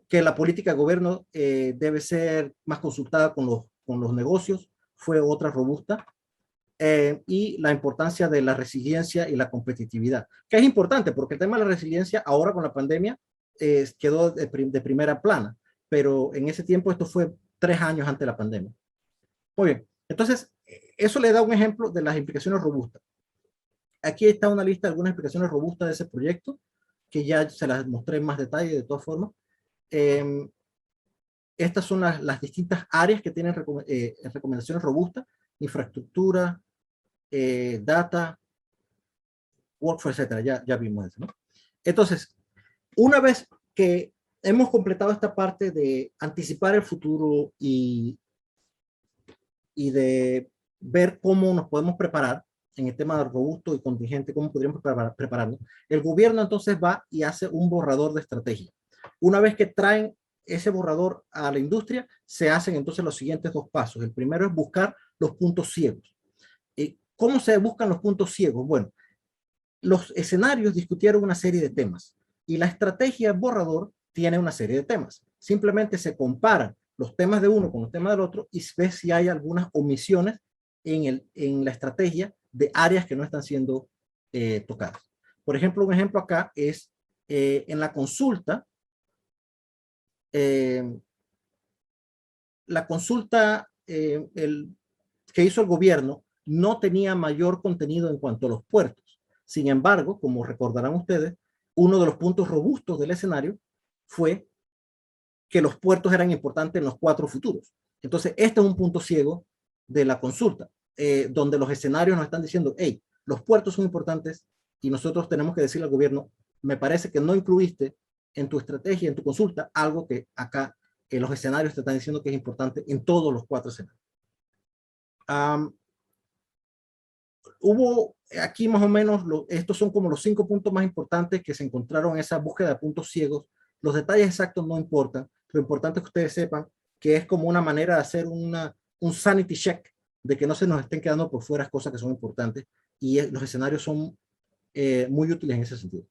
Que la política de gobierno debe ser más consultada con los negocios, fue otra robusta. Y la importancia de la resiliencia y la competitividad, que es importante porque el tema de la resiliencia ahora con la pandemia quedó de primera plana, pero en ese tiempo esto fue 3 años antes de la pandemia. Muy bien, entonces eso le da un ejemplo de las implicaciones robustas. Aquí está una lista de algunas implicaciones robustas de ese proyecto, que ya se las mostré en más detalle de todas formas. Estas son las distintas áreas que tienen recomendaciones robustas: infraestructura, data, workforce, etcétera. Ya vimos eso, ¿no? Entonces, una vez que hemos completado esta parte de anticipar el futuro y de ver cómo nos podemos preparar en el tema de robusto y contingente, cómo podríamos prepararnos, el gobierno entonces va y hace un borrador de estrategia. Una vez que traen ese borrador a la industria, se hacen entonces los siguientes 2 pasos. El primero es buscar los puntos ciegos. ¿Cómo se buscan los puntos ciegos? Bueno, los escenarios discutieron una serie de temas y la estrategia borrador tiene una serie de temas. Simplemente se comparan los temas de uno con los temas del otro y ve si hay algunas omisiones en la estrategia de áreas que no están siendo tocadas. Por ejemplo, un ejemplo acá es en la consulta. La consulta que hizo el gobierno no tenía mayor contenido en cuanto a los puertos. Sin embargo, como recordarán ustedes, uno de los puntos robustos del escenario fue que los puertos eran importantes en los 4 futuros. Entonces, este es un punto ciego de la consulta, donde los escenarios nos están diciendo, hey, los puertos son importantes y nosotros tenemos que decirle al gobierno, me parece que no incluiste en tu estrategia, en tu consulta, algo que acá los escenarios te están diciendo que es importante en todos los 4 escenarios. Hubo aquí más o menos, estos son como los 5 puntos más importantes que se encontraron en esa búsqueda de puntos ciegos. Los detalles exactos no importan. Lo importante es que ustedes sepan que es como una manera de hacer un sanity check, de que no se nos estén quedando por fuera cosas que son importantes, y los escenarios son muy útiles en ese sentido.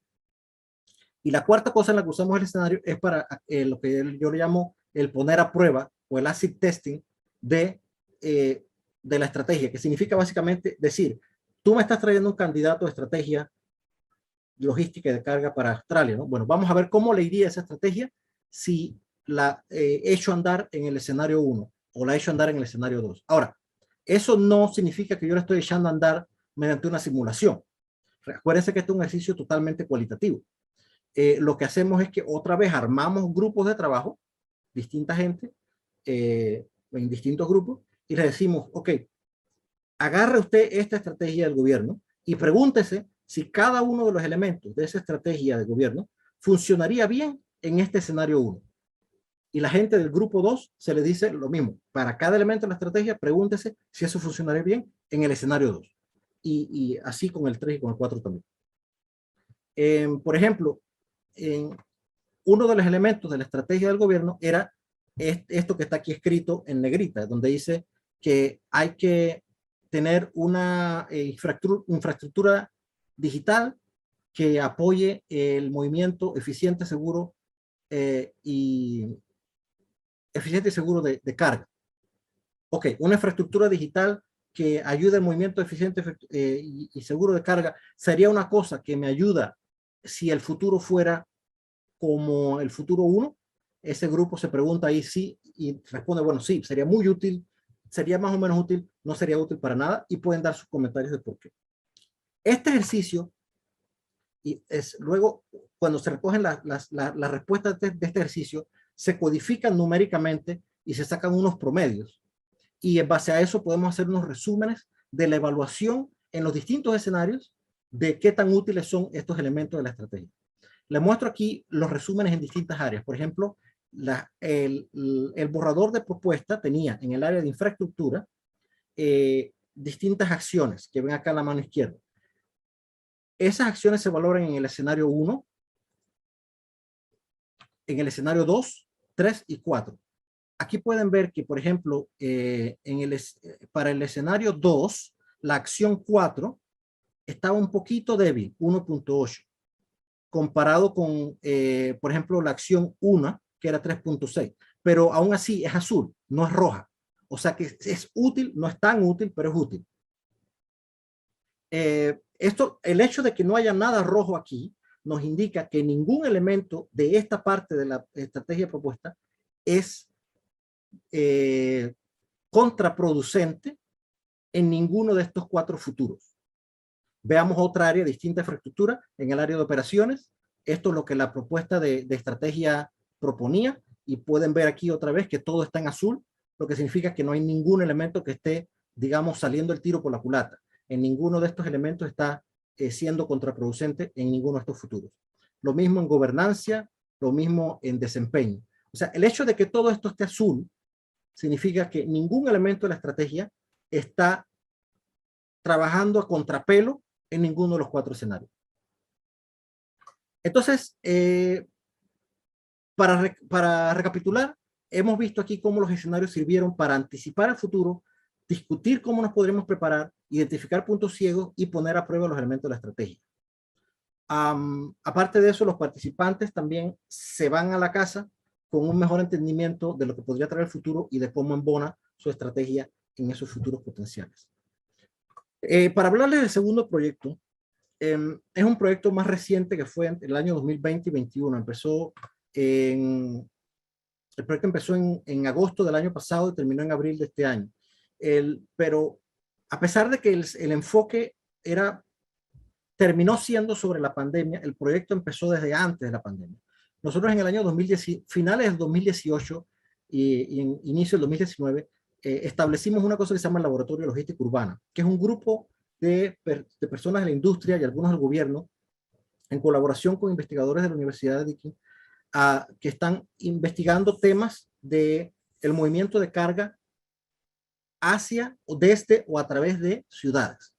Y la cuarta cosa en la que usamos el escenario es para lo que yo le llamo el poner a prueba o el acid testing de la estrategia, que significa básicamente decir, tú me estás trayendo un candidato de estrategia logística y de carga para Australia, ¿no? Bueno, vamos a ver cómo le iría esa estrategia si la he hecho andar en el escenario 1 o la he hecho andar en el escenario 2. Ahora, eso no significa que yo la estoy echando a andar mediante una simulación. Acuérdense que este es un ejercicio totalmente cualitativo. Lo que hacemos es que otra vez armamos grupos de trabajo, distinta gente, en distintos grupos, y le decimos, ok, agarre usted esta estrategia del gobierno y pregúntese si cada uno de los elementos de esa estrategia de gobierno funcionaría bien en este escenario 1. Y la gente del grupo 2 se le dice lo mismo. Para cada elemento de la estrategia, pregúntese si eso funcionaría bien en el escenario 2. Y así con el 3 y con el 4 también. Por ejemplo, uno de los elementos de la estrategia del gobierno era esto que está aquí escrito en negrita, donde dice que hay que tener una infraestructura digital que apoye el movimiento eficiente, seguro y eficiente y seguro de carga. Ok, una infraestructura digital que ayude al movimiento eficiente y seguro de carga sería una cosa que me ayuda si el futuro fuera como el futuro 1. Ese grupo se pregunta ahí sí y responde, bueno, sí, sería muy útil, sería más o menos útil, no sería útil para nada, y pueden dar sus comentarios de por qué. Este ejercicio, y es luego cuando se recogen las respuestas de este ejercicio, se codifican numéricamente y se sacan unos promedios. Y en base a eso podemos hacer unos resúmenes de la evaluación en los distintos escenarios de qué tan útiles son estos elementos de la estrategia. Les muestro aquí los resúmenes en distintas áreas. Por ejemplo, el borrador de propuesta tenía en el área de infraestructura distintas acciones que ven acá en la mano izquierda. Esas acciones se valoran en el escenario 1, en el escenario 2, 3 y 4. Aquí pueden ver que, por ejemplo, para el escenario 2, la acción 4 estaba un poquito débil, 1.8, comparado con, por ejemplo, la acción 1, que era 3.6. Pero aún así es azul, no es roja. O sea que es útil, no es tan útil, pero es útil. El hecho de que no haya nada rojo aquí nos indica que ningún elemento de esta parte de la estrategia propuesta es contraproducente en ninguno de estos 4 futuros. Veamos otra área distinta de infraestructura en el área de operaciones. Esto es lo que la propuesta de estrategia proponía, y pueden ver aquí otra vez que todo está en azul, lo que significa que no hay ningún elemento que esté, digamos, saliendo el tiro por la culata. En ninguno de estos elementos está siendo contraproducente en ninguno de estos futuros. Lo mismo en gobernancia, lo mismo en desempeño. O sea, el hecho de que todo esto esté azul significa que ningún elemento de la estrategia está trabajando a contrapelo en ninguno de los 4 escenarios. Entonces, para recapitular, hemos visto aquí cómo los escenarios sirvieron para anticipar el futuro, discutir cómo nos podremos preparar, identificar puntos ciegos y poner a prueba los elementos de la estrategia. Aparte de eso, los participantes también se van a la casa con un mejor entendimiento de lo que podría traer el futuro y de cómo embona su estrategia en esos futuros potenciales. Para hablarles del segundo proyecto, es un proyecto más reciente que fue en el año 2020 y 2021. El proyecto empezó en agosto del año pasado y terminó en abril de este año. Pero a pesar de que el enfoque terminó siendo sobre la pandemia, el proyecto empezó desde antes de la pandemia. Nosotros en el año 2010, finales del 2018 y en inicio del 2019, establecimos una cosa que se llama el Laboratorio de Logística Urbana, que es un grupo de personas de la industria y algunos del gobierno, en colaboración con investigadores de la Universidad de Deakin, que están investigando temas del movimiento de carga hacia o desde o a través de ciudades.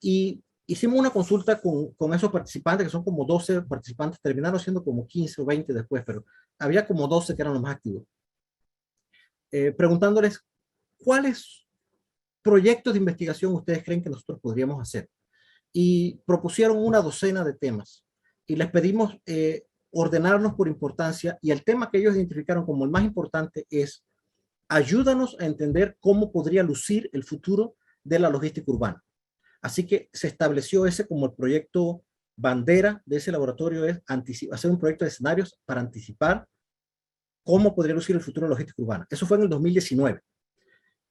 Y hicimos una consulta con esos participantes, que son como 12 participantes, terminaron siendo como 15 o 20 después, pero había como 12 que eran los más activos. Preguntándoles cuáles proyectos de investigación ustedes creen que nosotros podríamos hacer. Y propusieron una docena de temas. Y les pedimos ordenarlos por importancia, y el tema que ellos identificaron como el más importante es: ayúdanos a entender cómo podría lucir el futuro de la logística urbana. Así que se estableció ese como el proyecto bandera de ese laboratorio, es hacer un proyecto de escenarios para anticipar cómo podría lucir el futuro de la logística urbana. Eso fue en el 2019.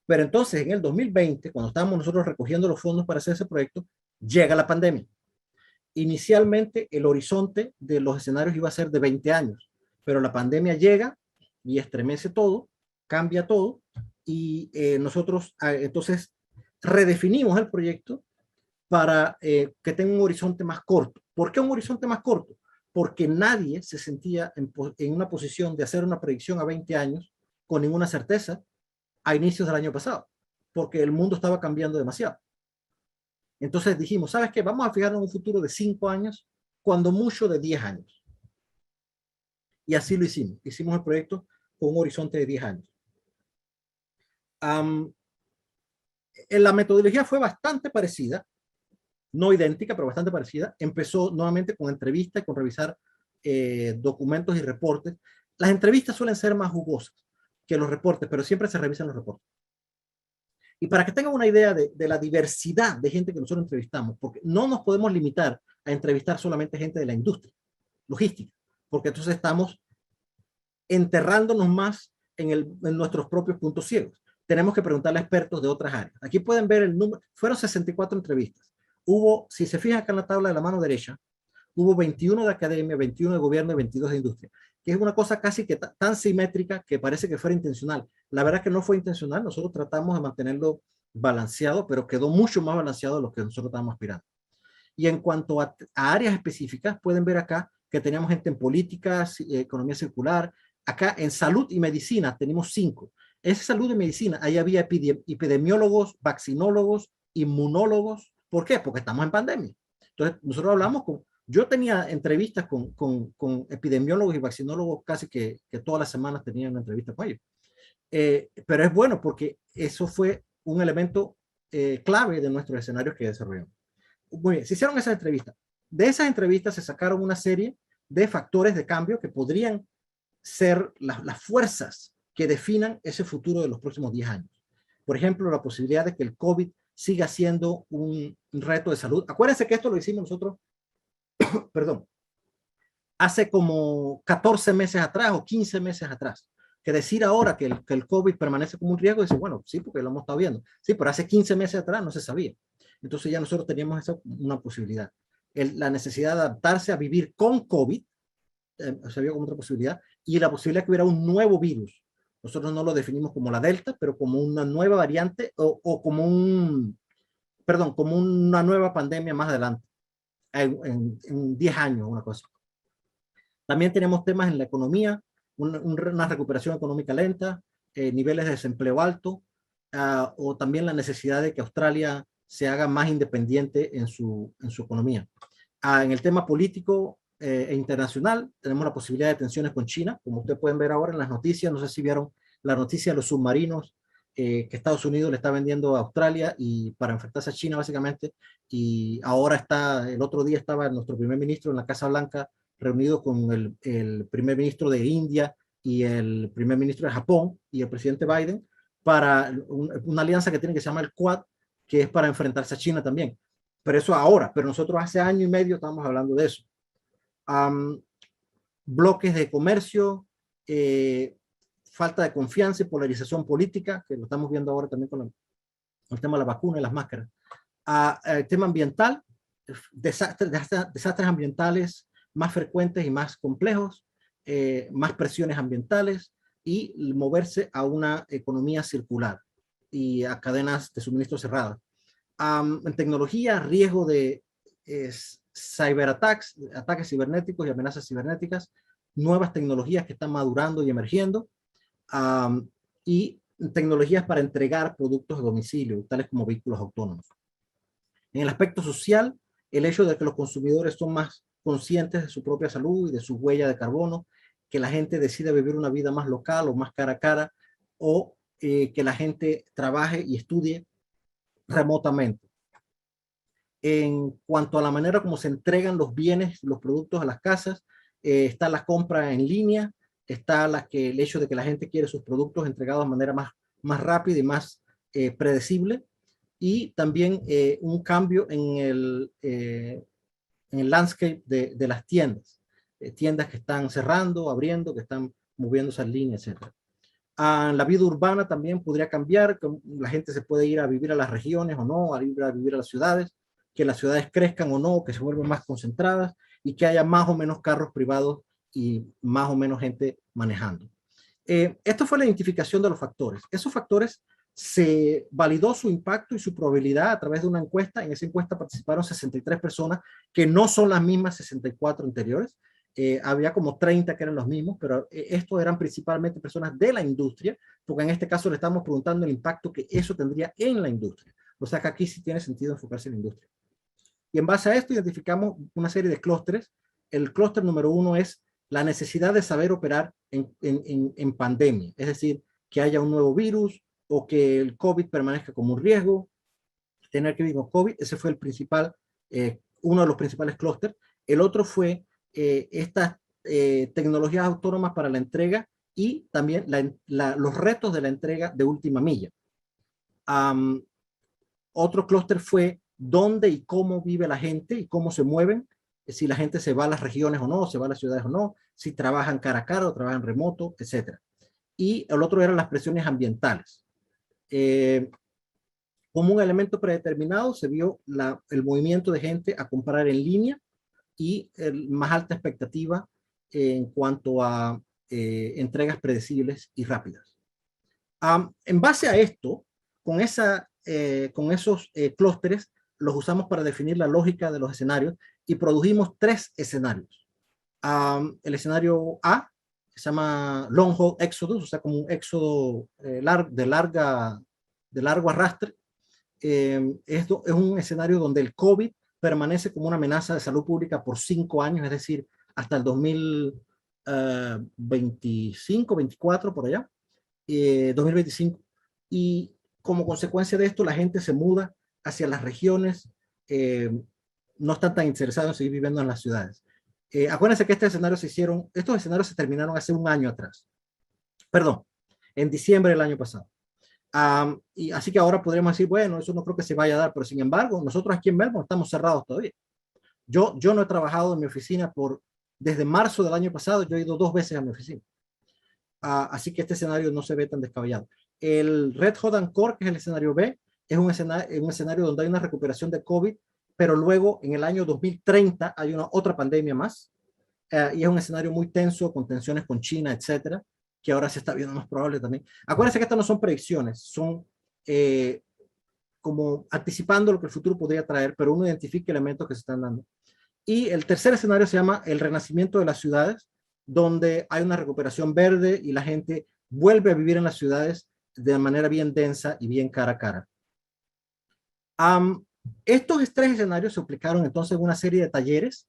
Pero entonces, en el 2020, cuando estábamos nosotros recogiendo los fondos para hacer ese proyecto, llega la pandemia. Inicialmente, el horizonte de los escenarios iba a ser de 20 años, pero la pandemia llega y estremece todo, cambia todo, y nosotros entonces redefinimos el proyecto para que tenga un horizonte más corto. ¿Por qué un horizonte más corto? Porque nadie se sentía en una posición de hacer una predicción a 20 años con ninguna certeza a inicios del año pasado, porque el mundo estaba cambiando demasiado. Entonces dijimos, ¿sabes qué? Vamos a fijarnos en un futuro de 5 años, cuando mucho de 10 años. Y así lo hicimos. Hicimos el proyecto con un horizonte de 10 años. La metodología fue bastante parecida, no idéntica, pero bastante parecida. Empezó nuevamente con entrevistas, con revisar documentos y reportes, las entrevistas suelen ser más jugosas que los reportes, pero siempre se revisan los reportes. Y para que tengan una idea de la diversidad de gente que nosotros entrevistamos, porque no nos podemos limitar a entrevistar solamente gente de la industria logística, porque entonces estamos enterrándonos más en nuestros propios puntos ciegos. Tenemos que preguntarle a expertos de otras áreas. Aquí pueden ver el número, fueron 64 entrevistas. Hubo, si se fijan acá en la tabla de la mano derecha, hubo 21 de academia, 21 de gobierno y 22 de industria, que es una cosa casi que tan simétrica que parece que fuera intencional. La verdad es que no fue intencional, nosotros tratamos de mantenerlo balanceado, pero quedó mucho más balanceado de lo que nosotros estábamos aspirando. Y en cuanto a áreas específicas, pueden ver acá que teníamos gente en política, economía circular. Acá en salud y medicina tenemos 5. Esa salud y medicina, ahí había epidemiólogos, vaccinólogos, inmunólogos. ¿Por qué? Porque estamos en pandemia. Entonces, nosotros hablamos yo tenía entrevistas con epidemiólogos y vaccinólogos casi que todas las semanas tenía una entrevista con ellos. Pero es bueno porque eso fue un elemento clave de nuestros escenarios que desarrollamos. Muy bien, se hicieron esas entrevistas. De esas entrevistas se sacaron una serie de factores de cambio que podrían ser las fuerzas que definan ese futuro de los próximos 10 años. Por ejemplo, la posibilidad de que el COVID siga siendo un reto de salud. Acuérdense que esto lo hicimos nosotros, perdón, hace como 14 meses atrás o 15 meses atrás. Que decir ahora que el COVID permanece como un riesgo, dice, bueno, sí, porque lo hemos estado viendo. Sí, pero hace 15 meses atrás no se sabía. Entonces ya nosotros teníamos una posibilidad. La necesidad de adaptarse a vivir con COVID, se vio como otra posibilidad, y la posibilidad que hubiera un nuevo virus. Nosotros no lo definimos como la Delta, pero como una nueva variante o como como una nueva pandemia más adelante, en 10 años, una cosa. También tenemos temas en la economía, una recuperación económica lenta, niveles de desempleo alto, o también la necesidad de que Australia se haga más independiente en su economía. En el tema político e internacional, tenemos la posibilidad de tensiones con China, como ustedes pueden ver ahora en las noticias. No sé si vieron la noticia de los submarinos que Estados Unidos le está vendiendo a Australia y para enfrentarse a China básicamente, y ahora el otro día estaba nuestro primer ministro en la Casa Blanca reunido con el primer ministro de India y el primer ministro de Japón y el presidente Biden para una alianza que tiene que se llama el Quad, que es para enfrentarse a China también. Pero eso ahora, pero nosotros hace año y medio estamos hablando de eso. Bloques de comercio, falta de confianza y polarización política, que lo estamos viendo ahora también con el tema de la vacuna y las máscaras. El tema ambiental, desastres ambientales más frecuentes y más complejos, más presiones ambientales y moverse a una economía circular y a cadenas de suministro cerradas. En tecnología, riesgo de cyberattacks, ataques cibernéticos y amenazas cibernéticas, nuevas tecnologías que están madurando y emergiendo, y tecnologías para entregar productos a domicilio, tales como vehículos autónomos. En el aspecto social, el hecho de que los consumidores son más conscientes de su propia salud y de su huella de carbono, que la gente decida vivir una vida más local o más cara a cara, o que la gente trabaje y estudie remotamente. En cuanto a la manera como se entregan los bienes, los productos a las casas, está la compra en línea, está el hecho de que la gente quiere sus productos entregados de manera más rápida y más predecible, y también un cambio en el landscape de las tiendas, tiendas que están cerrando, abriendo, que están moviéndose en línea, etc. La vida urbana también podría cambiar, que la gente se puede ir a vivir a las regiones o no, a vivir a las ciudades, que las ciudades crezcan o no, que se vuelvan más concentradas y que haya más o menos carros privados y más o menos gente manejando. Esto fue la identificación de los factores. Esos factores se validó su impacto y su probabilidad a través de una encuesta. En esa encuesta participaron 63 personas, que no son las mismas 64 anteriores. Había como 30 que eran los mismos, pero estos eran principalmente personas de la industria, porque en este caso le estamos preguntando el impacto que eso tendría en la industria. O sea que aquí sí tiene sentido enfocarse en la industria. Y en base a esto identificamos una serie de clústeres. El clúster número 1 es la necesidad de saber operar en pandemia, es decir, que haya un nuevo virus o que el COVID permanezca como un riesgo, tener que vivir con COVID. Ese fue uno de los principales clústeres. El otro fue tecnologías autónomas para la entrega y también los retos de la entrega de última milla. Otro clúster fue dónde y cómo vive la gente y cómo se mueven, si la gente se va a las regiones o no, se va a las ciudades o no, si trabajan cara a cara o trabajan remoto, etc. Y el otro eran las presiones ambientales. Como un elemento predeterminado se vio el movimiento de gente a comprar en línea y más alta expectativa en cuanto a entregas predecibles y rápidas. En base a esto, con esos clústeres, los usamos para definir la lógica de los escenarios y produjimos 3 escenarios. El escenario A, que se llama Long Haul Exodus, o sea, como un éxodo de largo arrastre. Esto es un escenario donde el COVID permanece como una amenaza de salud pública por 5 años, es decir, hasta el 2025, 24, por allá, 2025. Y como consecuencia de esto, la gente se muda hacia las regiones, no están tan interesados en seguir viviendo en las ciudades. Acuérdense que estos escenarios se terminaron hace un año atrás. Perdón, en diciembre del año pasado. Y así que ahora podríamos decir, bueno, eso no creo que se vaya a dar, pero sin embargo, nosotros aquí en Melbourne estamos cerrados todavía. Yo no he trabajado en mi oficina desde marzo del año pasado, yo he ido 2 veces a mi oficina. Así que este escenario no se ve tan descabellado. El Red Hot and Core, que es el escenario B, es un escenario donde hay una recuperación de COVID, pero luego en el año 2030 hay otra pandemia más, y es un escenario muy tenso, con tensiones con China, etcétera, que ahora se está viendo más probable también. Acuérdense que estas no son predicciones, son como anticipando lo que el futuro podría traer, pero uno identifica elementos que se están dando. Y el tercer escenario se llama el renacimiento de las ciudades, donde hay una recuperación verde y la gente vuelve a vivir en las ciudades de manera bien densa y bien cara a cara. Estos 3 escenarios se aplicaron entonces en una serie de talleres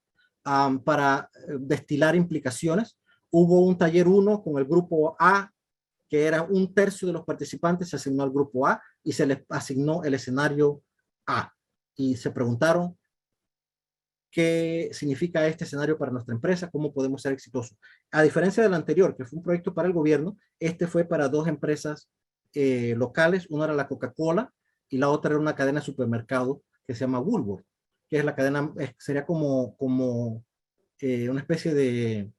para destilar implicaciones. Hubo un taller 1 con el grupo A, que era 1/3 de los participantes, se asignó al grupo A y se les asignó el escenario A. Y se preguntaron, ¿qué significa este escenario para nuestra empresa? ¿Cómo podemos ser exitosos? A diferencia del anterior, que fue un proyecto para el gobierno, este fue para 2 empresas locales. Una era la Coca-Cola y la otra era una cadena de supermercados que se llama Woolworth, que es la cadena, sería como una especie de,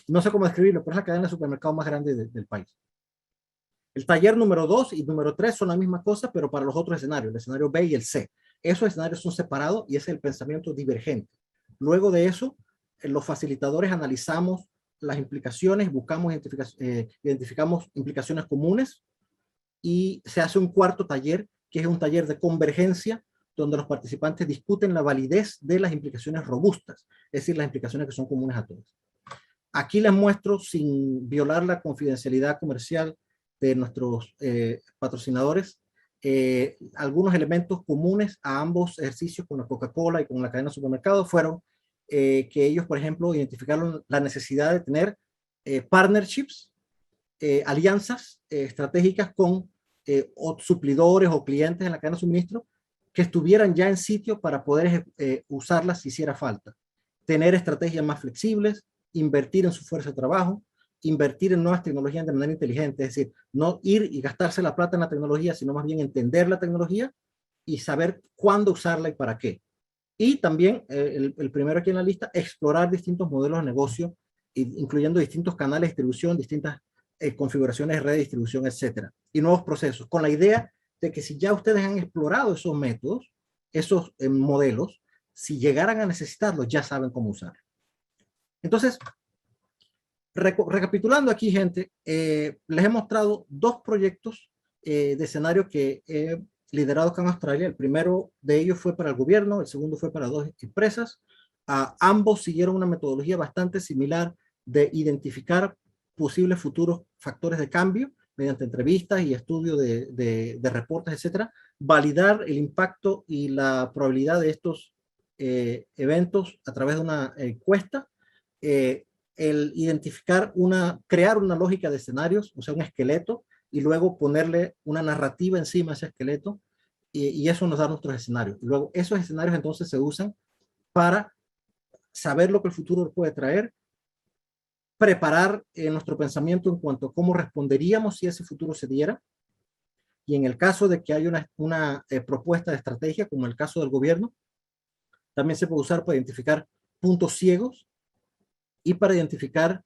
no sé cómo describirlo, pero es la cadena de supermercados más grande del país. El taller número 2 y número 3 son la misma cosa, pero para los otros escenarios, el escenario B y el C. Esos escenarios son separados y ese es el pensamiento divergente. Luego de eso, los facilitadores analizamos las implicaciones, identificamos implicaciones comunes y se hace un cuarto taller, que es un taller de convergencia, donde los participantes discuten la validez de las implicaciones robustas, es decir, las implicaciones que son comunes a todos. Aquí les muestro, sin violar la confidencialidad comercial de nuestros patrocinadores, algunos elementos comunes a ambos ejercicios con la Coca-Cola y con la cadena de supermercados fueron que ellos, por ejemplo, identificaron la necesidad de tener partnerships, alianzas estratégicas con suplidores o clientes en la cadena de suministro que estuvieran ya en sitio para poder usarlas si hiciera falta. Tener estrategias más flexibles, invertir en su fuerza de trabajo, invertir en nuevas tecnologías de manera inteligente, es decir, no ir y gastarse la plata en la tecnología, sino más bien entender la tecnología y saber cuándo usarla y para qué. Y también, el primero aquí en la lista, explorar distintos modelos de negocio, incluyendo distintos canales de distribución, distintas configuraciones de red de distribución, etcétera, y nuevos procesos, con la idea de que si ya ustedes han explorado esos métodos, esos modelos, si llegaran a necesitarlos, ya saben cómo usarlos. Entonces, recapitulando aquí, gente, les he mostrado 2 proyectos de escenario que he liderado acá en Australia. El primero de ellos fue para el gobierno, el segundo fue para 2 empresas. Ambos siguieron una metodología bastante similar de identificar posibles futuros factores de cambio mediante entrevistas y estudio de reportes, etcétera, validar el impacto y la probabilidad de estos eventos a través de una encuesta, el identificar crear una lógica de escenarios, o sea, un esqueleto, y luego ponerle una narrativa encima de ese esqueleto, y eso nos da nuestros escenarios. Luego, esos escenarios entonces se usan para saber lo que el futuro puede traer, preparar nuestro pensamiento en cuanto a cómo responderíamos si ese futuro se diera, y en el caso de que haya una propuesta de estrategia, como el caso del gobierno, también se puede usar para identificar puntos ciegos y para identificar,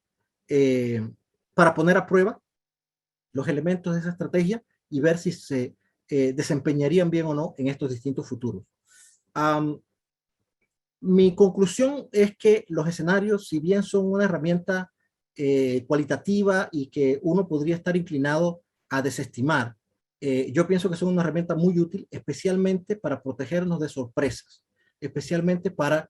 para poner a prueba los elementos de esa estrategia y ver si se desempeñarían bien o no en estos distintos futuros. Mi conclusión es que los escenarios, si bien son una herramienta cualitativa y que uno podría estar inclinado a desestimar, yo pienso que son una herramienta muy útil, especialmente para protegernos de sorpresas, especialmente para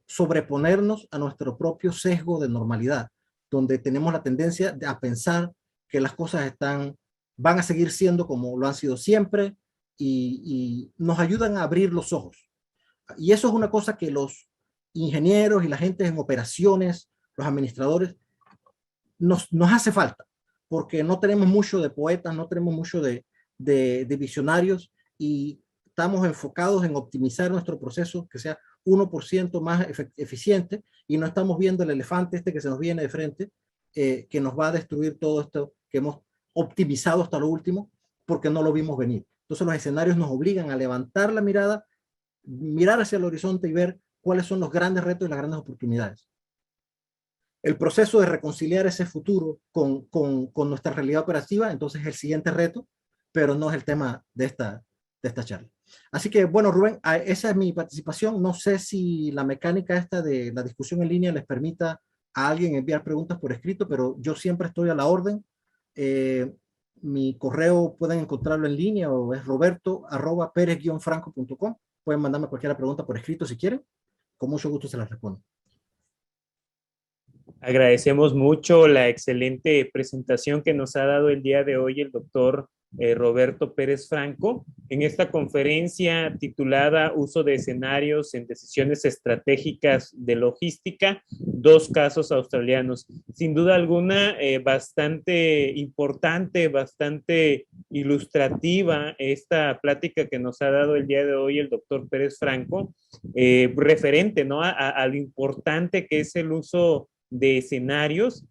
sobreponernos a nuestro propio sesgo de normalidad, donde tenemos la tendencia a pensar que las cosas van a seguir siendo como lo han sido siempre, y nos ayudan a abrir los ojos. Y eso es una cosa que los ingenieros y la gente en operaciones, los administradores, nos hace falta, porque no tenemos mucho de poetas, no tenemos mucho de visionarios, y estamos enfocados en optimizar nuestro proceso, que sea 1% más eficiente, y no estamos viendo el elefante este que se nos viene de frente, que nos va a destruir todo esto que hemos optimizado hasta lo último, porque no lo vimos venir. Entonces los escenarios nos obligan a levantar la mirada, mirar hacia el horizonte y ver cuáles son los grandes retos y las grandes oportunidades. El proceso de reconciliar ese futuro con nuestra realidad operativa, entonces es el siguiente reto, pero no es el tema de esta charla. Así que, bueno, Rubén, esa es mi participación. No sé si la mecánica esta de la discusión en línea les permita a alguien enviar preguntas por escrito, pero yo siempre estoy a la orden. Mi correo pueden encontrarlo en línea, o es roberto@perez-franco.com. Pueden mandarme cualquier pregunta por escrito si quieren. Con mucho gusto se las respondo. Agradecemos mucho la excelente presentación que nos ha dado el día de hoy el doctor Roberto Pérez Franco en esta conferencia titulada Uso de escenarios en decisiones estratégicas de logística, 2 casos australianos. Sin duda alguna, bastante importante, bastante ilustrativa esta plática que nos ha dado el día de hoy el doctor Pérez Franco, referente, ¿no?, a lo importante que es el uso de escenarios,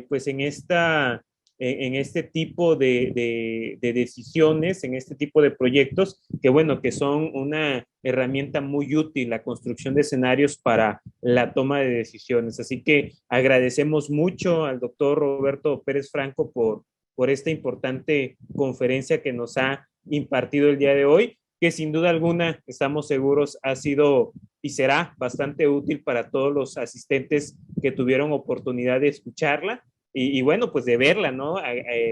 pues en este tipo de decisiones, en este tipo de proyectos, que bueno, que son una herramienta muy útil, la construcción de escenarios para la toma de decisiones. Así que agradecemos mucho al doctor Roberto Pérez Franco por esta importante conferencia que nos ha impartido el día de hoy, que sin duda alguna, estamos seguros, ha sido y será bastante útil para todos los asistentes que tuvieron oportunidad de escucharla y bueno, pues de verla, ¿no?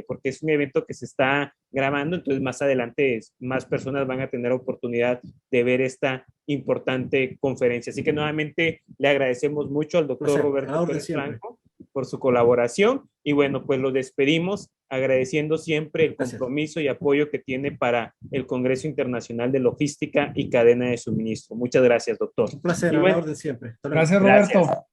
Porque es un evento que se está grabando, entonces más adelante más personas van a tener oportunidad de ver esta importante conferencia. Así que nuevamente le agradecemos mucho al doctor Roberto Pérez Franco por su colaboración y bueno, pues lo despedimos agradeciendo siempre el compromiso y apoyo que tiene para el Congreso Internacional de Logística y Cadena de Suministro. Muchas gracias, doctor. Un placer, a la orden siempre. Gracias, Roberto. Gracias.